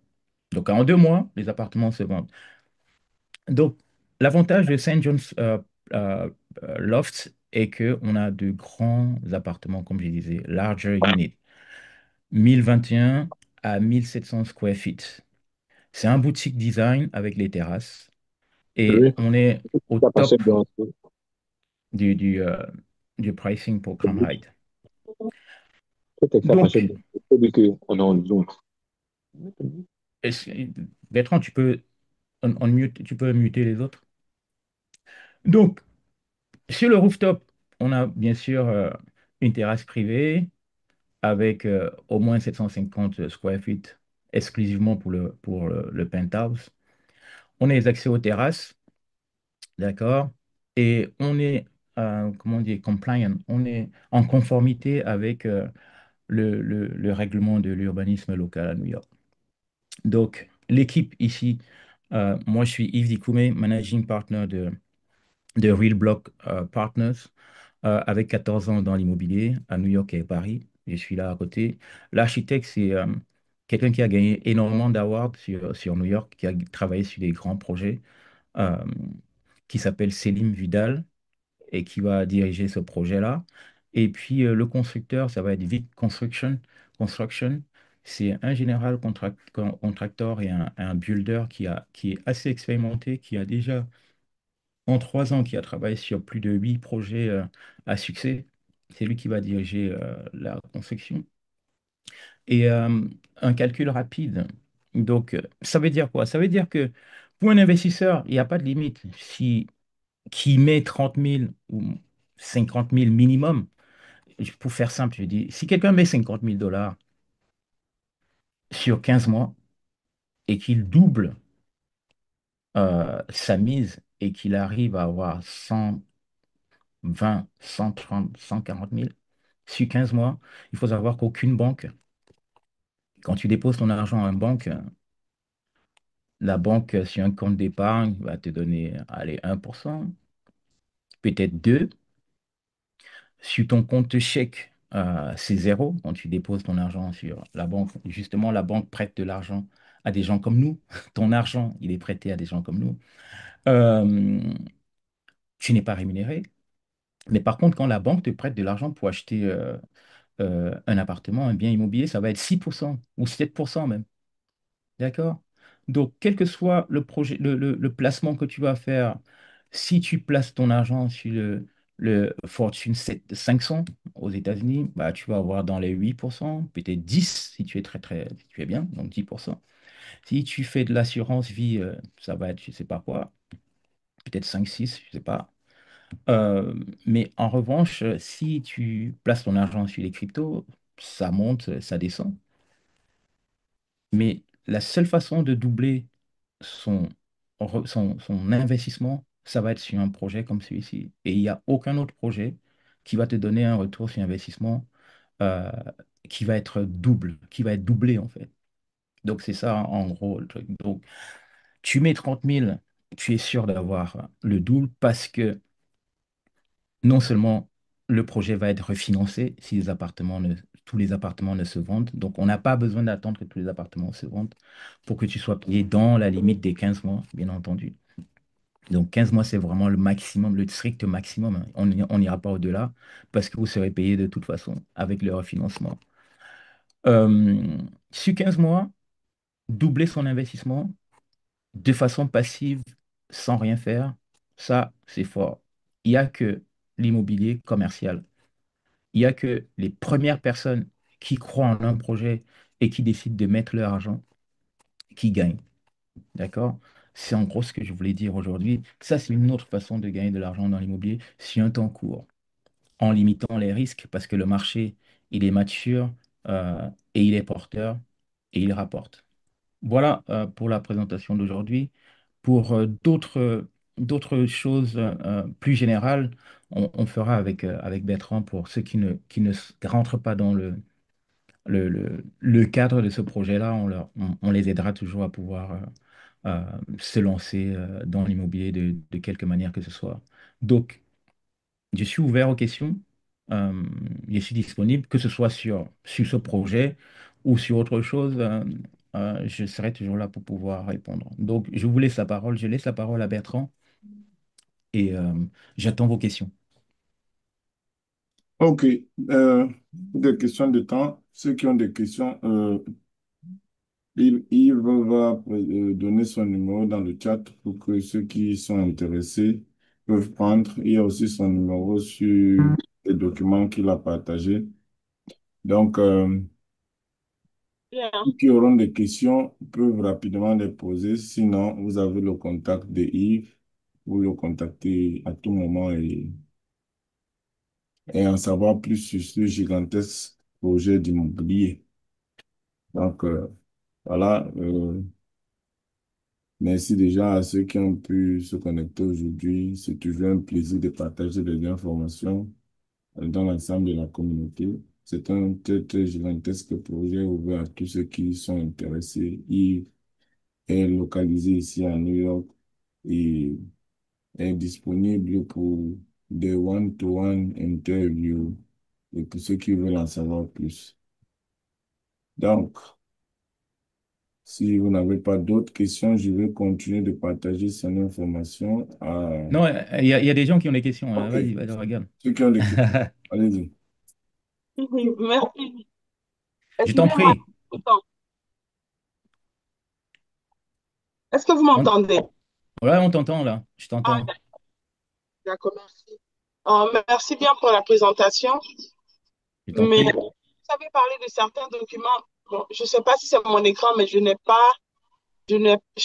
Donc, en 2 mois, les appartements se vendent. Donc, l'avantage de Saint John's euh, Loft est qu'on a de grands appartements, comme je disais, larger unit, 1021 à 1700 square feet. C'est un boutique design avec les terrasses et Oui, on est au ça passait top bien. du, du, euh, du pricing pour Crown Heights. Peut-être que ça passait Donc, bien. C'est-à-dire qu'on est en Zoom. est-ce- Bertrand, tu peux muter les autres. Donc, sur le rooftop, on a bien sûr une terrasse privée, avec au moins 750 square feet exclusivement pour le penthouse. On a les accès aux terrasses, d'accord? Et on est, comment dire, compliant, on est en conformité avec le règlement de l'urbanisme local à New York. Donc, l'équipe ici, moi je suis Yves Dikoumé, managing partner de Real Block Partners, avec 14 ans dans l'immobilier à New York et à Paris. Je suis là à côté. L'architecte, c'est quelqu'un qui a gagné énormément d'awards sur New York, qui a travaillé sur des grands projets, euh, qui s'appelle Selim Vidal. et qui va diriger ce projet-là. Et puis le constructeur, ça va être Vic Construction. Construction, c'est un général contractor et un builder qui est assez expérimenté, qui a déjà en 3 ans, qui a travaillé sur plus de 8 projets à succès. C'est lui qui va diriger la construction. Et un calcul rapide. Donc, ça veut dire quoi? Ça veut dire que pour un investisseur, il n'y a pas de limite. Si, qui met 30 000 ou 50 000 minimum, pour faire simple, je dis, si quelqu'un met 50 000 $ sur 15 mois et qu'il double sa mise et qu'il arrive à avoir 120, 130, 140 000 sur 15 mois, il faut savoir qu'aucune banque, quand tu déposes ton argent à une banque, la banque, sur un compte d'épargne, va te donner, allez, 1%, peut-être 2. Sur ton compte chèque, c'est 0 quand tu déposes ton argent sur la banque. Justement, la banque prête de l'argent à des gens comme nous. Ton argent, il est prêté à des gens comme nous. Euh, Tu n'es pas rémunéré. Mais par contre, quand la banque te prête de l'argent pour acheter un appartement, un bien immobilier, ça va être 6% ou 7% même. D'accord? Donc, quel que soit le projet, le placement que tu vas faire, si tu places ton argent sur le Fortune 500 aux États-Unis, bah, tu vas avoir dans les 8%, peut-être 10 si tu es si tu es bien, donc 10%. Si tu fais de l'assurance vie, ça va être, je ne sais pas quoi, peut-être 5, 6, je ne sais pas. Mais en revanche, si tu places ton argent sur les cryptos, ça monte, ça descend. Mais la seule façon de doubler son, son investissement, ça va être sur un projet comme celui-ci. Et il n'y a aucun autre projet qui va te donner un retour sur investissement euh, qui va être double, qui va être doublé en fait. Donc c'est ça en gros le truc. Donc tu mets 30 000, tu es sûr d'avoir le double parce que non seulement le projet va être refinancé si tous les appartements ne se vendent. Donc, on n'a pas besoin d'attendre que tous les appartements se vendent pour que tu sois payé dans la limite des 15 mois, bien entendu. Donc, 15 mois, c'est vraiment le maximum, le strict maximum, hein. On n'ira pas au-delà parce que vous serez payé de toute façon avec le refinancement. Euh, Sur 15 mois, doubler son investissement de façon passive, sans rien faire, ça, c'est fort. Il n'y a que l'immobilier commercial. Il n'y a que les premières personnes qui croient en un projet et qui décident de mettre leur argent qui gagnent. D'accord? C'est en gros ce que je voulais dire aujourd'hui. Ça, c'est une autre façon de gagner de l'argent dans l'immobilier sur un temps court, en limitant les risques parce que le marché, il est mature et il est porteur et il rapporte. Voilà pour la présentation d'aujourd'hui. Pour d'autres choses plus générales, on fera avec Bertrand pour ceux qui ne rentrent pas dans le cadre de ce projet-là. On les aidera toujours à pouvoir se lancer dans l'immobilier de quelque manière que ce soit. Donc, je suis ouvert aux questions. Euh, je suis disponible, que ce soit sur ce projet ou sur autre chose. Je serai toujours là pour pouvoir répondre. Donc, je vous laisse la parole. Je laisse la parole à Bertrand et j'attends vos questions. Ok, des questions de temps. Ceux qui ont des questions, il va donner son numéro dans le chat pour que ceux qui sont intéressés peuvent prendre. Il y a aussi son numéro sur les documents qu'il a partagés. Donc, Yeah. ceux qui auront des questions peuvent rapidement les poser. Sinon, vous avez le contact de Yves. Vous le contactez à tout moment et en savoir plus sur ce gigantesque projet d'immobilier. Donc, voilà. Merci déjà à ceux qui ont pu se connecter aujourd'hui. C'est toujours un plaisir de partager des informations dans l'ensemble de la communauté. C'est un très, très gigantesque projet ouvert à tous ceux qui sont intéressés. Il est localisé ici à New York et est disponible pour des one-to-one interviews et pour ceux qui veulent en savoir plus. Donc, Si vous n'avez pas d'autres questions, je vais continuer de partager cette information à... Non, il y a des gens qui ont des questions, hein. OK. Vas-y, vas-y, regarde. Ceux qui ont des questions, allez-y. Merci. Je t'en Excusez-moi. prie. Est-ce que vous On- m'entendez? Ouais, on t'entend là. Je Ah, t'entends. d'accord, merci. Merci bien pour la présentation. Je t'en Mais prie. vous avez parlé de certains documents. Bon, je ne sais pas si c'est mon écran, mais j'ai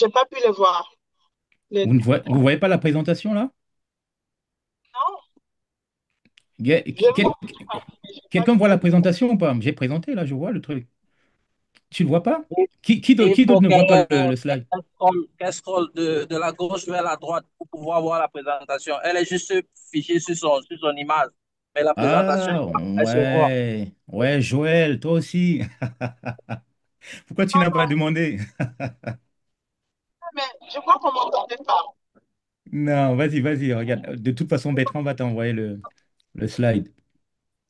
pas pu les voir. Les- Vous voyez pas la présentation là? non, je le Quel- vois, mais j'ai pas Quelqu'un voit pu. la présentation ou pas? J'ai présenté là, je vois le truc. Tu le vois pas? Il Qui d'autre faut ne qu'il y voit pas ait le slide? qu'un scroll de la gauche vers la droite pour pouvoir voir la présentation. Elle est juste fichée sur son image. Mais la présentation, Ah, elle se voit. ouais. Ouais, Joël, toi aussi. Pourquoi tu n'as pas demandé? Mais je crois qu'on m'entendait pas. Non, vas-y, vas-y, regarde. De toute façon, Bertrand va t'envoyer le slide.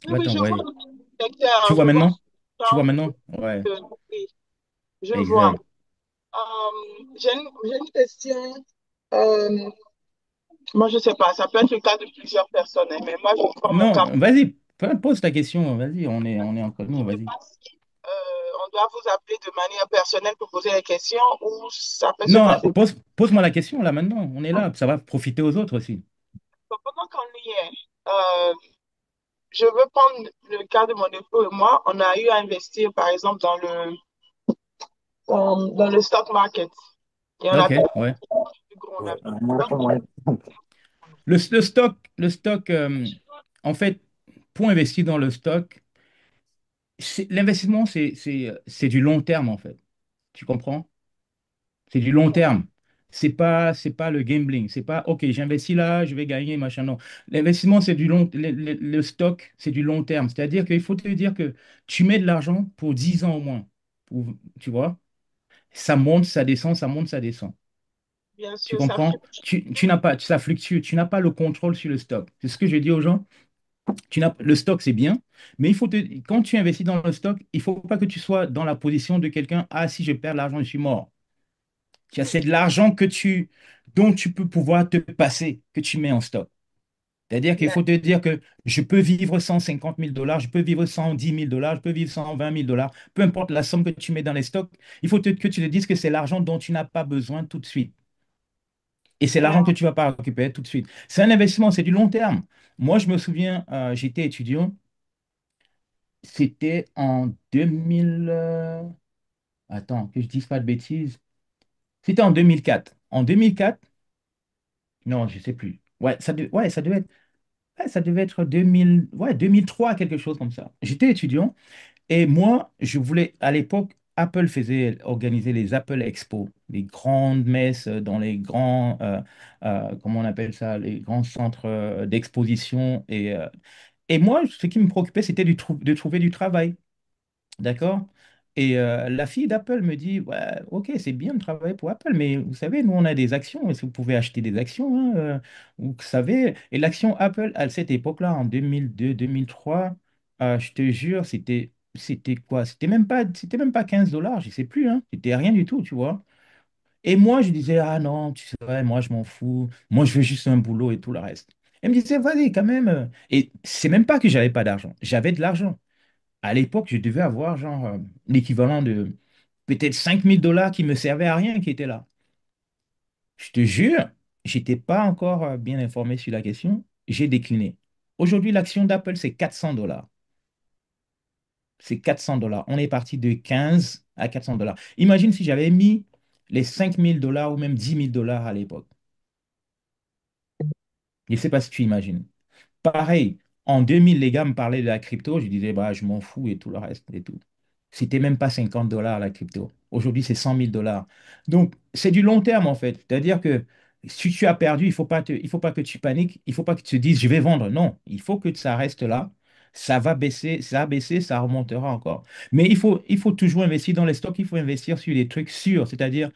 Oui, Va oui, je vois t'envoyer. le secteur, Tu vois je vois maintenant? Tu vois ça, maintenant? Ouais, oui, je vois. exact. J'ai une question. Euh, Moi, je sais pas, ça peut être le cas de plusieurs personnes, hein, mais moi, je prends mon cas. Non, vas-y, pose ta question. Vas-y, on est entre Je nous, ne sais vas-y. pas si on doit vous appeler de manière personnelle pour poser les questions ou ça peut se Non, passer. pose-moi la question là maintenant. On est là, ça va profiter aux autres aussi. Donc, pendant qu'on y est, je veux prendre le cas de mon époux et moi. On a eu à investir, par exemple, dans le stock market. Et on a Ok, perdu ouais. plus gros. On Ouais. a perdu. Le stock, en fait, pour investir dans le stock, l'investissement, c'est du long terme, en fait. Tu comprends? C'est du long terme. C'est pas le gambling. C'est pas, OK, j'investis là, je vais gagner, machin. Non. L'investissement, c'est du long, le stock, c'est du long terme. C'est-à-dire qu'il faut te dire que tu mets de l'argent pour 10 ans au moins. Tu vois? Ça monte, ça descend, ça monte, ça descend. Bien Tu sûr, ça comprends? fluctue. Tu n'as pas, ça fluctue. Tu n'as pas le contrôle sur le stock. C'est ce que je dis aux gens. Le stock, c'est bien, mais quand tu investis dans le stock, il ne faut pas que tu sois dans la position de quelqu'un, ah, si je perds l'argent, je suis mort. C'est de l'argent dont tu peux pouvoir te passer, que tu mets en stock. C'est-à-dire qu'il faut te dire que je peux vivre 150 000 dollars, je peux vivre 110 000 dollars, je peux vivre 120 000 dollars, peu importe la somme que tu mets dans les stocks, que tu te dises que c'est l'argent dont tu n'as pas besoin tout de suite. Et c'est l'argent que tu ne vas pas récupérer tout de suite. C'est un investissement, c'est du long terme. Moi, je me souviens, j'étais étudiant. C'était en 2000. Attends, que je dise pas de bêtises. C'était en 2004. En 2004, non, je sais plus. Ouais, ça devait être 2000, ouais, 2003, quelque chose comme ça. J'étais étudiant et moi, je voulais, à l'époque, Apple faisait organiser les Apple Expo, les grandes messes dans les grands, comment on appelle ça, les grands centres d'exposition. Et moi, ce qui me préoccupait, c'était de trouver du travail. D'accord? Et la fille d'Apple me dit, ouais, ok, c'est bien de travailler pour Apple, mais vous savez, nous, on a des actions, et si vous pouvez acheter des actions, hein, vous savez, et l'action Apple, à cette époque-là, en 2002-2003, je te jure, c'était quoi? C'était même pas 15 dollars, je sais plus, hein, c'était rien du tout, tu vois. Et moi, je disais, ah non, tu sais, moi, je m'en fous, moi, je veux juste un boulot et tout le reste. Elle me disait, vas-y, quand même. Et c'est même pas que j'avais pas d'argent, j'avais de l'argent. À l'époque, je devais avoir genre l'équivalent de peut-être 5 000 dollars qui me servaient à rien qui étaient là. Je te jure, j'étais pas encore bien informé sur la question. J'ai décliné. Aujourd'hui, l'action d'Apple, c'est 400 dollars. C'est 400 dollars. On est parti de 15 à 400 dollars. Imagine si j'avais mis les 5 000 dollars ou même 10 000 dollars à l'époque. Je ne sais pas si tu imagines. Pareil, en 2000, les gars me parlaient de la crypto, je disais, bah, je m'en fous et tout le reste et tout. C'était même pas 50 dollars la crypto. Aujourd'hui, c'est 100 000 dollars. Donc, c'est du long terme en fait. C'est-à-dire que si tu as perdu, il faut pas que tu paniques, il faut pas que tu te dises, je vais vendre. Non, il faut que ça reste là. Ça va baisser, ça remontera encore. Mais il faut toujours investir dans les stocks, il faut investir sur des trucs sûrs, c'est-à-dire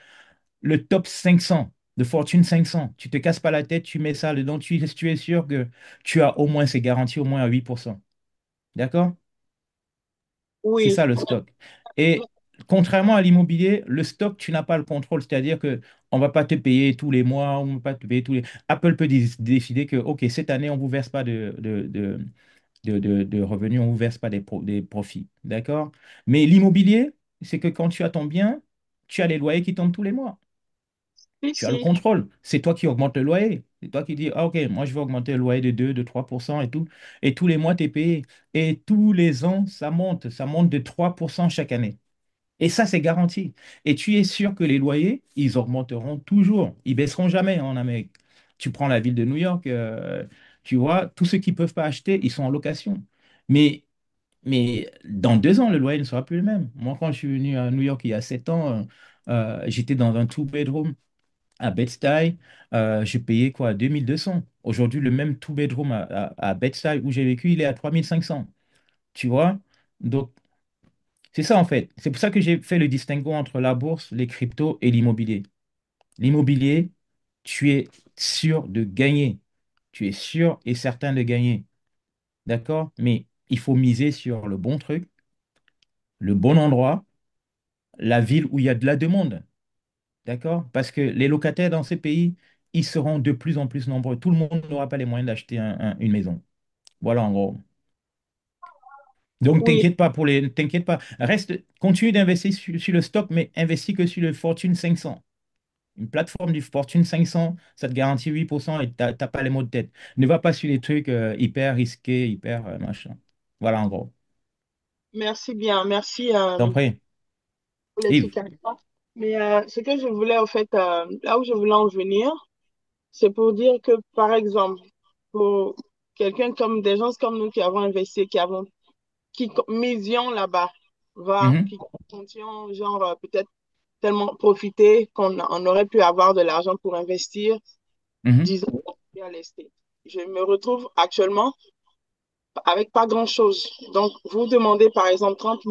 le top 500, de Fortune 500. Tu te casses pas la tête, tu mets ça dedans, tu es sûr que tu as au moins, c'est garanti au moins à 8%. D'accord? C'est Oui. ça le stock. Et contrairement à l'immobilier, le stock, tu n'as pas le contrôle. C'est-à-dire que on va pas te payer tous les mois, on va pas te payer tous les... Apple peut décider que, OK, cette année, on vous verse pas de revenus, on vous verse pas des profits. D'accord? Mais l'immobilier, c'est que quand tu as ton bien, tu as les loyers qui tombent tous les mois. Si, Tu as le si. contrôle. C'est toi qui augmentes le loyer. C'est toi qui dis, ah, OK, moi, je vais augmenter le loyer de 2, de 3% et tout. Et tous les mois, tu es payé. Et tous les ans, ça monte. Ça monte de 3% chaque année. Et ça, c'est garanti. Et tu es sûr que les loyers, ils augmenteront toujours. Ils baisseront jamais en Amérique. Tu prends la ville de New York, tu vois, tous ceux qui ne peuvent pas acheter, ils sont en location. Mais, mais dans 2 ans, le loyer ne sera plus le même. Moi, quand je suis venu à New York il y a 7 ans, j'étais dans un two-bedroom à Bed-Stuy. Je payais quoi, 2200. Aujourd'hui, le même two-bedroom à Bed-Stuy où j'ai vécu, il est à 3500. Tu vois? Donc, c'est ça en fait. C'est pour ça que j'ai fait le distinguo entre la bourse, les cryptos et l'immobilier. L'immobilier, tu es sûr de gagner. Tu es sûr et certain de gagner. D'accord? Mais il faut miser sur le bon truc, le bon endroit, la ville où il y a de la demande. D'accord? Parce que les locataires dans ces pays, ils seront de plus en plus nombreux. Tout le monde n'aura pas les moyens d'acheter une maison. Voilà en gros. Donc, Oui, t'inquiète pas. Reste, continue d'investir sur le stock, mais investis que sur le Fortune 500. Une plateforme du Fortune 500, ça te garantit 8% et t'as pas les mots de tête. Ne va pas sur les trucs hyper risqués, hyper machin. Voilà, en gros. merci bien. Merci T'en prie. pour Yves. l'explication. Mais ce que je voulais, en fait, là où je voulais en venir, c'est pour dire que, par exemple, pour quelqu'un comme des gens comme nous qui avons investi, misions là-bas, Mhm, qui comptions, genre, peut-être tellement profiter on aurait pu avoir de l'argent pour investir, mhm. disons, à l'estate. Je me retrouve actuellement avec pas grand-chose. Donc, vous demandez, par exemple, trente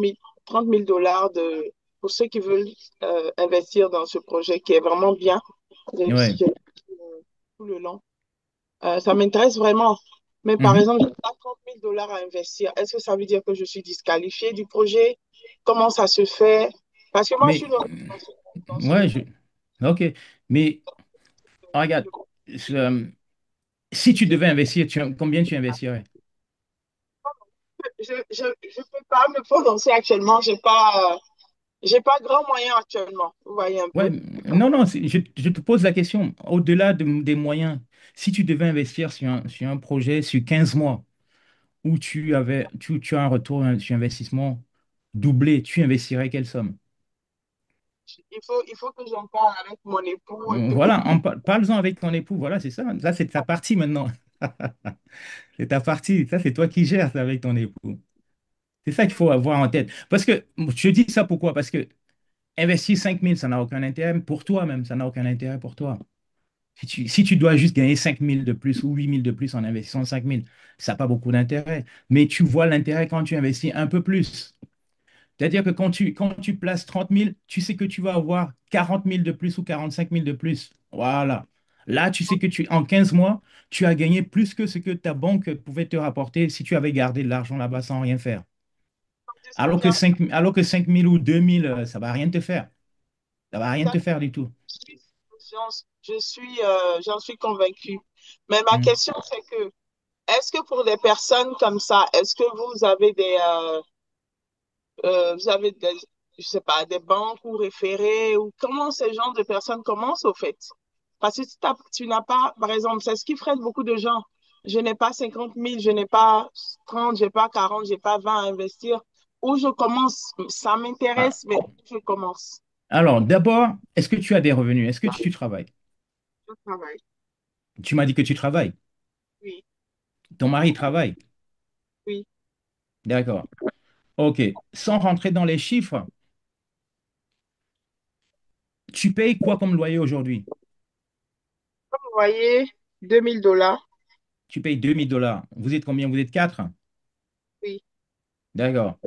mille dollars pour ceux qui veulent investir dans ce projet qui est vraiment bien. Ouais. J'ai tout le long. Ça m'intéresse vraiment. Mais par Mhm. exemple, j'ai pas 30 000 dollars à investir. Est-ce que ça veut dire que je suis disqualifiée du projet? Comment ça se fait? Parce que moi, je Mais, suis dans ouais, ok. Mais, regarde, euh, si tu devais investir, combien tu investirais? je peux pas me prononcer actuellement. J'ai pas grand moyen actuellement. Vous voyez un Ouais, peu. non, non, je te pose la question. Au-delà des moyens, si tu devais investir sur un projet sur 15 mois, où tu as un retour sur investissement doublé, tu investirais quelle somme? Il faut que j'en parle avec mon époux et que Voilà, parle-en avec ton époux. Voilà, c'est ça. Là, c'est ta partie maintenant. C'est ta partie. Ça, c'est toi qui gères ça avec ton époux. C'est ça qu'il faut avoir en tête. Parce que, je dis ça pourquoi? Parce que investir 5 000, ça n'a aucun intérêt pour toi même. Ça n'a aucun intérêt pour toi. Si tu dois juste gagner 5 000 de plus ou 8 000 de plus en investissant 5 000, ça n'a pas beaucoup d'intérêt. Mais tu vois l'intérêt quand tu investis un peu plus. C'est-à-dire que quand tu places 30 000, tu sais que tu vas avoir 40 000 de plus ou 45 000 de plus. Voilà. Là, tu sais que en 15 mois, tu as gagné plus que ce que ta banque pouvait te rapporter si tu avais gardé de l'argent là-bas sans rien faire. Alors que j'en 5 000 ou 2 000, ça va rien te faire. Ça va rien te faire du tout. j'en suis convaincue. Mais ma Hmm. question, c'est que, est-ce que pour des personnes comme ça, est-ce que vous avez je sais pas, des banques ou référés ou comment ces genres de personnes commencent au fait? Parce que si tu n'as pas, par exemple, c'est ce qui freine beaucoup de gens. Je n'ai pas 50 000, je n'ai pas 30, je n'ai pas 40, je n'ai pas 20 à investir. Où je commence, ça Ah, m'intéresse, mais où je commence? alors, d'abord, est-ce que tu as des revenus? Est-ce que tu travailles? Je travaille. Tu m'as dit que tu travailles. Oui, Ton mari travaille. oui. D'accord. OK. Sans rentrer dans les chiffres, tu payes quoi comme loyer aujourd'hui? Comme vous voyez, 2 000 dollars. Tu payes 2 000 dollars. Vous êtes combien? Vous êtes quatre? Oui. D'accord.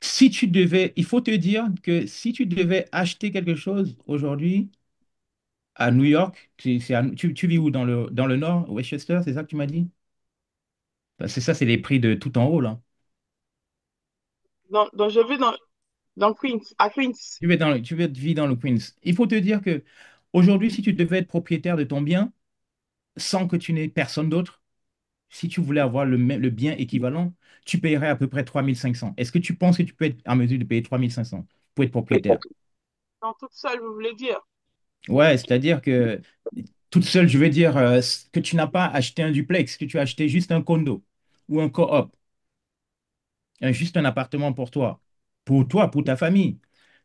Si tu devais, il faut te dire que si tu devais acheter quelque chose aujourd'hui à New York, tu vis où? Dans le nord, Westchester, c'est ça que tu m'as dit? C'est ça, c'est les prix de tout en haut, là. Donc je vis dans, dans Queens, à Queens. Tu veux vivre dans le Queens. Il faut te dire que aujourd'hui, si tu devais être propriétaire de ton bien sans que tu n'aies personne d'autre, si tu voulais avoir le bien équivalent, tu paierais à peu près 3 500. Est-ce que tu penses que tu peux être en mesure de payer 3 500 pour être propriétaire? Dans toute seule, vous voulez dire? Ouais, c'est-à-dire que toute seule, je veux dire que tu n'as pas acheté un duplex, que tu as acheté juste un condo ou un coop, juste un appartement pour toi, pour ta famille.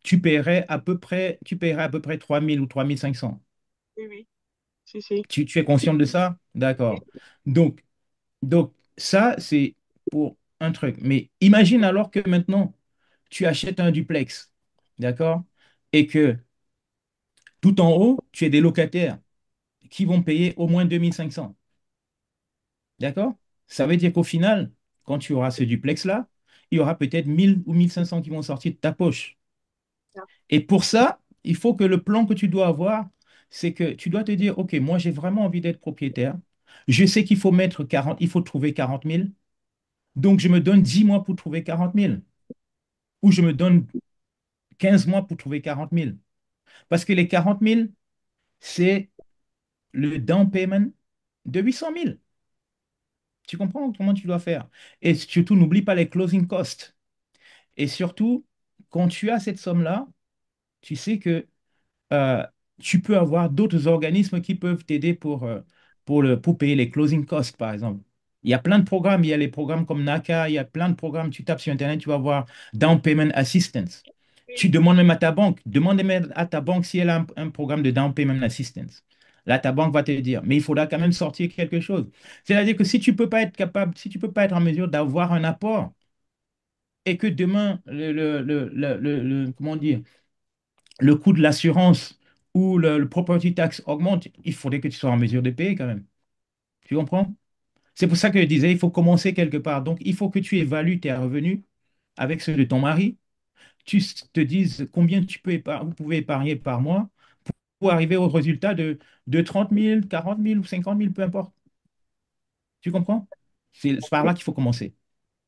Tu paierais à peu près 3 000 ou 3 500. Oui, oui, si, si. Tu es conscient de ça? Oui, D'accord. Donc, ça, c'est pour un truc. Mais imagine alors que maintenant, tu achètes un duplex, d'accord? Et que tout en haut, tu as des locataires qui vont payer au moins 2 500. D'accord? Ça veut dire qu'au final, quand tu auras ce duplex-là, il y aura peut-être 1 000 ou 1 500 qui vont sortir de ta poche. Et pour ça, il faut que le plan que tu dois avoir, c'est que tu dois te dire, OK, moi, j'ai vraiment envie d'être propriétaire. Je sais qu'il faut mettre 40, il faut trouver 40 000. Donc, je me donne 10 mois pour trouver 40 000. Ou je me donne 15 mois pour trouver 40 000. Parce que les 40 000, c'est le down payment de 800 000. Tu comprends comment tu dois faire? Et surtout, n'oublie pas les closing costs. Et surtout, quand tu as cette somme-là, tu sais que euh, tu peux avoir d'autres organismes qui peuvent t'aider pour payer les closing costs, par exemple. Il y a plein de programmes. Il y a les programmes comme NACA, il y a plein de programmes. Tu tapes sur Internet, tu vas voir Down Payment Assistance. Tu oui, demandes même à ta banque. Demande même à ta banque si elle a un programme de Down Payment Assistance. Là, ta banque va te dire, mais il faudra quand même sortir quelque chose. C'est-à-dire que si tu peux pas être capable, si tu peux pas être en mesure d'avoir un apport et que demain, comment dire, le coût de l'assurance ou le property tax augmente, il faudrait que tu sois en mesure de payer quand même. Tu comprends? C'est pour ça que je disais, il faut commencer quelque part. Donc, il faut que tu évalues tes revenus avec ceux de ton mari. Te dises combien vous pouvez épargner par mois pour arriver au résultat de 30 000, 40 000 ou 50 000, peu importe. Tu comprends? C'est par là qu'il faut commencer.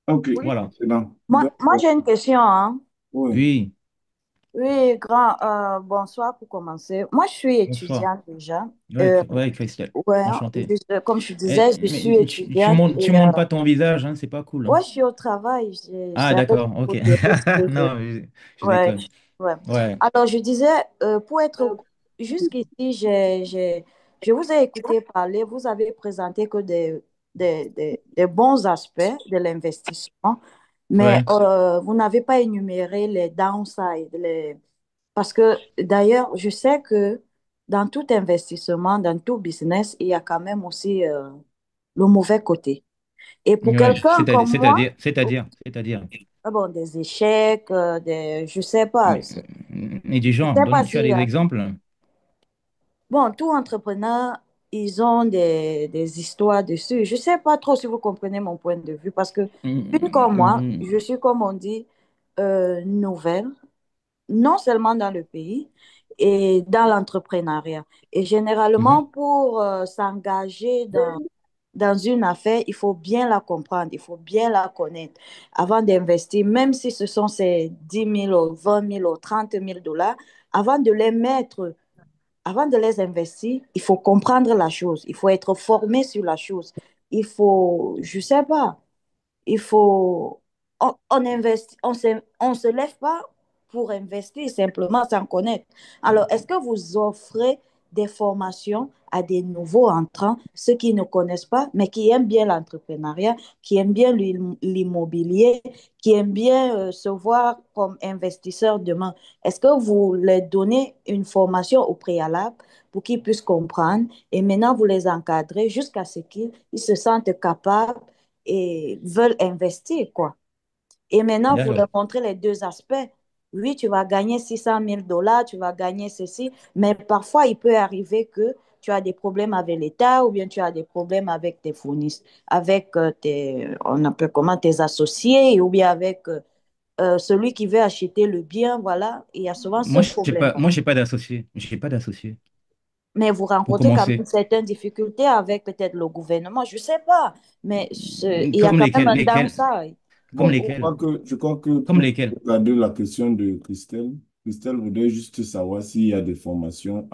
Ok, oui, Voilà. excellent. Moi, moi j'ai une question, hein. Oui, Oui. Oui, grand, bonsoir pour commencer. Moi, je suis Bonsoir. étudiante déjà. Ouais, Euh, ouais, Christelle. ouais, Enchanté. comme je disais, je suis Mais tu étudiante montres, tu montres pas ton visage, hein, c'est pas cool, hein. ouais, je suis au travail. Ah, J'avais d'accord, ok. beaucoup de risques Non, je ouais, déconne. ouais. Ouais. Alors, je disais, pour être jusqu'ici, je vous ai écouté parler, vous avez présenté que des bons aspects de l'investissement, mais Ouais. vous n'avez pas énuméré les downsides, parce que d'ailleurs, je sais que dans tout investissement, dans tout business, il y a quand même aussi le mauvais côté. Et pour Ouais. quelqu'un comme moi, C'est-à-dire. ah bon, des échecs, je sais pas. Et du Je genre, sais pas tu as si, des exemples? bon, tout entrepreneur, ils ont des histoires dessus. Je sais pas trop si vous comprenez mon point de vue parce que, une comme moi, Mm, je suis, comme on dit, nouvelle, non seulement dans le pays et dans l'entrepreneuriat. Et mhm, généralement, pour s'engager dans une affaire, il faut bien la comprendre, il faut bien la connaître avant d'investir, même si ce sont ces 10 000 ou 20 000 ou 30 000 dollars, avant de les mettre, avant de les investir, il faut comprendre la chose, il faut être formé sur la chose. Il faut, je sais pas, il faut, on investit, on se lève pas pour investir simplement sans connaître. Alors, est-ce que vous offrez des formations à des nouveaux entrants, ceux qui ne connaissent pas, mais qui aiment bien l'entrepreneuriat, qui aiment bien l'immobilier, qui aiment bien se voir comme investisseurs demain? Est-ce que vous leur donnez une formation au préalable pour qu'ils puissent comprendre et maintenant vous les encadrez jusqu'à ce qu'ils se sentent capables et veulent investir, quoi. Et maintenant, vous d'accord. leur montrez les deux aspects. Oui, tu vas gagner 600 000 dollars, tu vas gagner ceci, mais parfois, il peut arriver que tu as des problèmes avec l'État ou bien tu as des problèmes avec tes fournisseurs, avec on appelle comment, tes associés ou bien avec celui qui veut acheter le bien, voilà. Il y a souvent ce problème. Moi, j'ai pas d'associé. J'ai pas d'associé. Mais vous Pour rencontrez quand même commencer. certaines difficultés avec peut-être le gouvernement, je ne sais pas, mais il y a Comme quand même un lesquels, downside. Comme Bon, lesquels? je crois que Comme pour lesquels? regarder la question de Christelle, Christelle voudrait juste savoir s'il y a des formations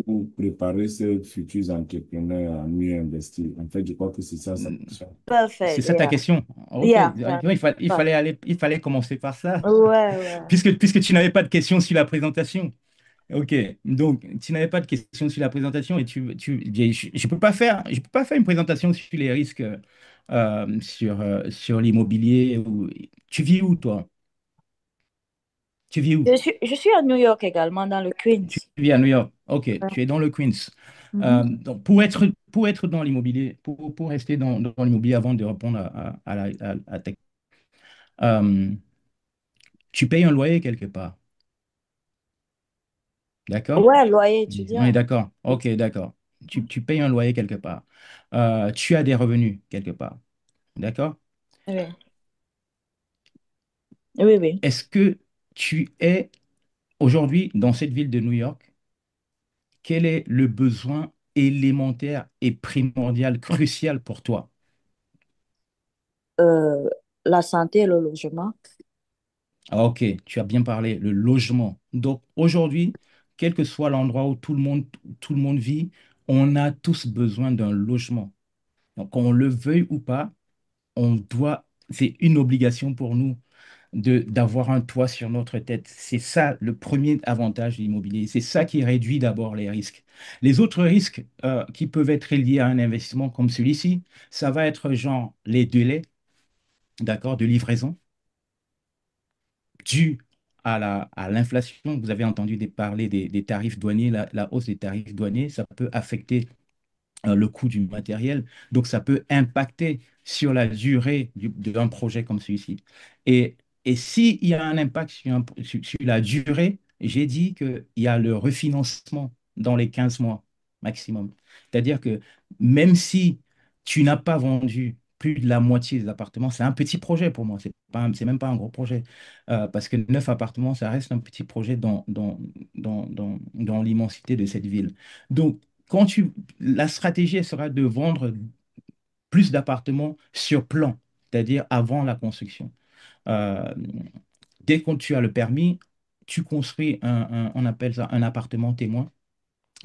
pour préparer ces futurs entrepreneurs à mieux investir. En fait, je crois que c'est ça sa question. C'est Perfect. ça ta Yeah. question? Ok. Yeah. Il fallait commencer par ça. Ouais, ouais. Puisque tu n'avais pas de questions sur la présentation. Ok. Donc, tu n'avais pas de questions sur la présentation et je peux pas faire une présentation sur les risques sur l'immobilier. Tu vis où, toi? Tu vis où? Je suis à New York également, dans le Queens. Tu vis à New York. Ok. Ouais. Tu es dans le Queens. Mhm. Donc, pour être dans l'immobilier, pour rester dans l'immobilier avant de répondre à ta euh, tu payes un loyer quelque part. D'accord? Ouais, loyer On est étudiant. d'accord. Ok, d'accord. Tu payes un loyer quelque part. Tu as des revenus quelque part. D'accord? Oui, oui, oui. Est-ce que tu es aujourd'hui dans cette ville de New York? Quel est le besoin élémentaire et primordial, crucial pour toi? Euh, la santé et le logement. Ah, ok, tu as bien parlé, le logement. Donc aujourd'hui, quel que soit l'endroit où tout le monde vit, on a tous besoin d'un logement. Donc qu'on le veuille ou pas, c'est une obligation pour nous d'avoir un toit sur notre tête. C'est ça le premier avantage de l'immobilier. C'est ça qui réduit d'abord les risques. Les autres risques qui peuvent être liés à un investissement comme celui-ci, ça va être genre les délais, d'accord, de livraison dus à l'inflation. Vous avez entendu parler des tarifs douaniers, la hausse des tarifs douaniers, ça peut affecter le coût du matériel. Donc, ça peut impacter sur la durée d'un projet comme celui-ci. Et, et s'il y a un impact sur la durée, j'ai dit qu'il y a le refinancement dans les 15 mois maximum. C'est-à-dire que même si tu n'as pas vendu plus de la moitié des appartements, c'est un petit projet pour moi, c'est même pas un gros projet. Parce que 9 appartements, ça reste un petit projet dans l'immensité de cette ville. Donc, la stratégie elle sera de vendre plus d'appartements sur plan, c'est-à-dire avant la construction. Euh, Dès que tu as le permis, tu construis on appelle ça un appartement témoin,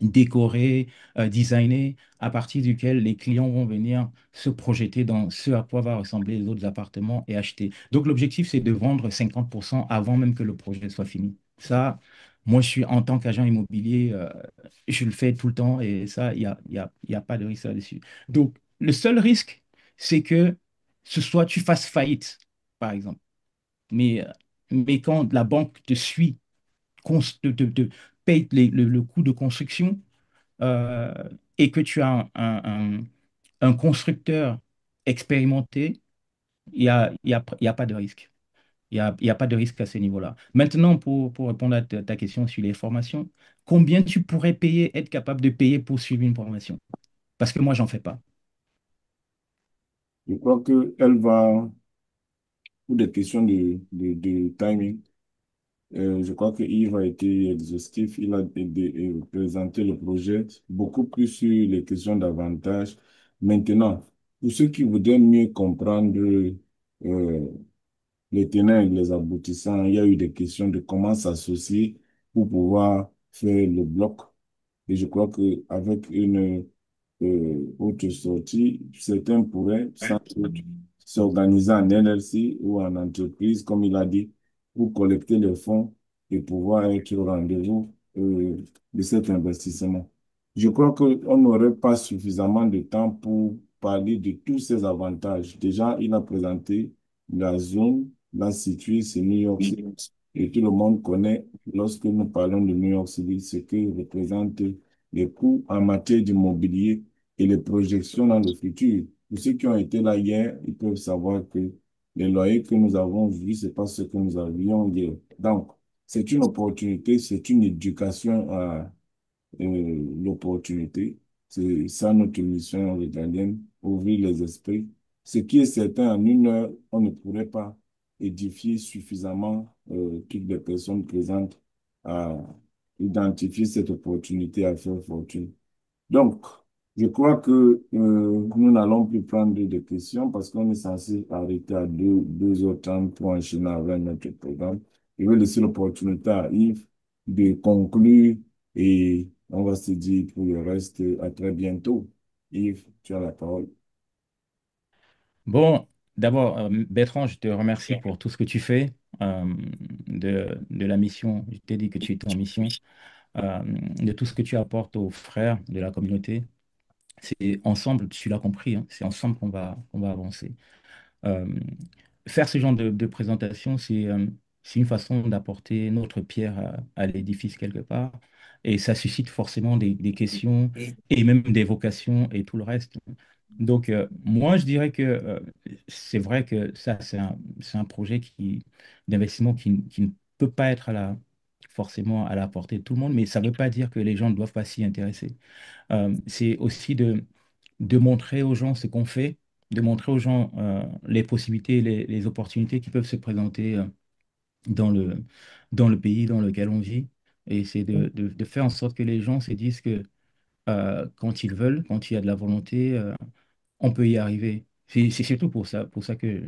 décoré, designé, à partir duquel les clients vont venir se projeter dans ce à quoi va ressembler les autres appartements et acheter. Donc l'objectif, c'est de vendre 50% avant même que le projet soit fini. Ça, moi, je suis en tant qu'agent immobilier, je le fais tout le temps et ça, il y a pas de risque là-dessus. Donc, le seul risque, c'est que ce soit tu fasses faillite, par exemple. Mais, mais quand la banque te suit, te paye le coût de construction, euh, et que tu as un constructeur expérimenté, il y a pas de risque. Il y a pas de risque à ce niveau-là. Maintenant, pour répondre à ta question sur les formations, combien tu pourrais payer, être capable de payer pour suivre une formation? Parce que moi, j'en fais pas. Je crois qu'elle va, pour des questions de timing, je crois que Yves a été exhaustif. Il a présenté le projet beaucoup plus sur les questions d'avantage. Maintenant, pour ceux qui voudraient mieux comprendre les tenants et les aboutissants, il y a eu des questions de comment s'associer pour pouvoir faire le bloc. Et je crois qu'avec une autre sortie, certains pourraient sans doute s'organiser en LLC ou en entreprise, comme il a dit, pour collecter les fonds et pouvoir être au rendez-vous de cet investissement. Je crois qu'on n'aurait pas suffisamment de temps pour parler de tous ces avantages. Déjà, il a présenté la zone, la située, c'est New York City. Et tout le monde connaît, lorsque nous parlons de New York City, ce que représente les coûts en matière d'immobilier et les projections dans le futur. Pour ceux qui ont été là hier, ils peuvent savoir que les loyers que nous avons vus, c'est pas ce que nous avions hier. Donc, c'est une opportunité, c'est une éducation à l'opportunité. C'est ça notre mission régalienne, ouvrir les esprits. Ce qui est certain, en 1 heure, on ne pourrait pas édifier suffisamment toutes les personnes présentes à identifier cette opportunité à faire fortune. Donc, Je crois que nous n'allons plus prendre des questions parce qu'on est censé arrêter à 2h30 pour enchaîner avec notre programme. Je vais laisser l'opportunité à Yves de conclure et on va se dire pour le reste à très bientôt. Yves, tu as la parole. Bon, d'abord, Bertrand, je te remercie pour tout ce que tu fais de la mission. Je t'ai dit que tu étais en mission, de tout ce que tu apportes aux frères de la communauté. C'est ensemble, tu l'as compris, hein, c'est ensemble qu'on va avancer. Euh, Faire ce genre de présentation, c'est une façon d'apporter notre pierre à l'édifice quelque part. Et ça suscite forcément des questions et même des vocations et tout le reste. Donc, moi, je dirais que c'est vrai que ça, c'est un projet d'investissement qui ne peut pas être forcément à la portée de tout le monde, mais ça ne veut pas dire que les gens ne doivent pas s'y intéresser. C'est aussi de montrer aux gens ce qu'on fait, de montrer aux gens les possibilités, les opportunités qui peuvent se présenter dans le pays dans lequel on vit. Et c'est de faire en sorte que les gens se disent que quand ils veulent, quand il y a de la volonté, on peut y arriver. C'est surtout pour ça que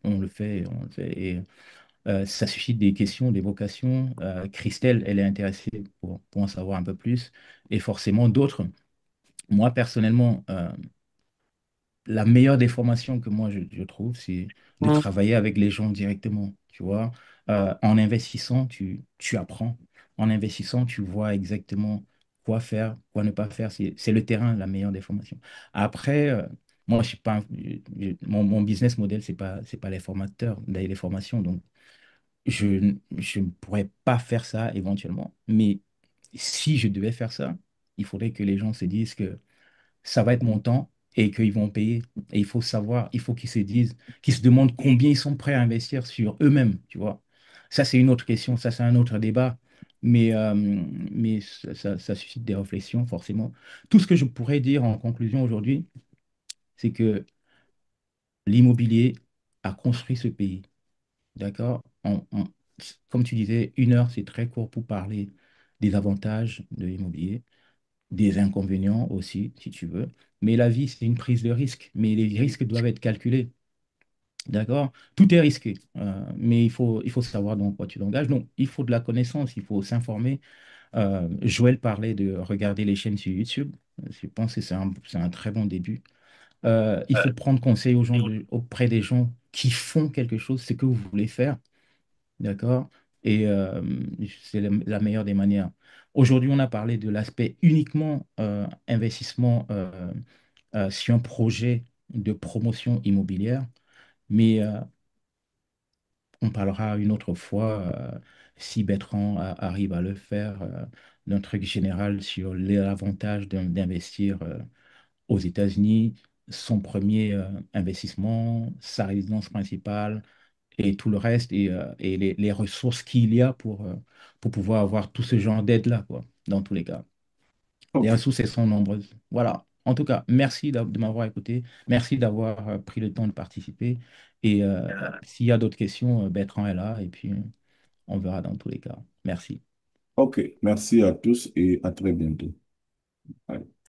on le fait, on le fait. Et ça suscite des questions, des vocations. Christelle, elle est intéressée pour en savoir un peu plus, et forcément d'autres. Moi, personnellement, la meilleure des formations que moi je trouve, c'est de travailler avec les gens directement. Tu vois. En investissant, tu apprends. En investissant, tu vois exactement quoi faire, quoi ne pas faire. C'est le terrain, la meilleure des formations. Après, moi, je suis pas, mon business model, c'est pas les formateurs, les formations. Donc, je ne pourrais pas faire ça éventuellement. Mais si je devais faire ça, il faudrait que les gens se disent que ça va être mon temps et qu'ils vont payer. Et il faut savoir, il faut qu'ils se disent, qu'ils se demandent combien ils sont prêts à investir sur eux-mêmes, tu vois. Ça, c'est une autre question, ça, c'est un autre débat. Mais ça suscite des réflexions, forcément. Tout ce que je pourrais dire en conclusion aujourd'hui, c'est que l'immobilier a construit ce pays. D'accord? Comme tu disais, 1 heure, c'est très court pour parler des avantages de l'immobilier, des inconvénients aussi, si tu veux. Mais la vie, c'est une prise de risque. Mais les risques doivent être calculés. D'accord? Tout est risqué. Mais il faut savoir dans quoi tu t'engages. Donc, il faut de la connaissance, il faut s'informer. Joël parlait de regarder les chaînes sur YouTube. Je pense que c'est un très bon début. Il faut prendre conseil auprès des gens qui font quelque chose, ce que vous voulez faire. D'accord? Et c'est la meilleure des manières. Aujourd'hui, on a parlé de l'aspect uniquement investissement sur un projet de promotion immobilière, mais on parlera une autre fois, si Bertrand arrive à le faire, d'un truc général sur l'avantage d'investir aux États-Unis, son premier investissement, sa résidence principale et tout le reste, et les ressources qu'il y a pour pouvoir avoir tout ce genre d'aide-là, quoi, dans tous les cas. Les OK. ressources, elles sont nombreuses. Voilà. En tout cas, merci de m'avoir écouté. Merci d'avoir pris le temps de participer. Et s'il y a d'autres questions, Bertrand est là et puis on verra dans tous les cas. Merci. OK. Merci à tous et à très bientôt. Bye.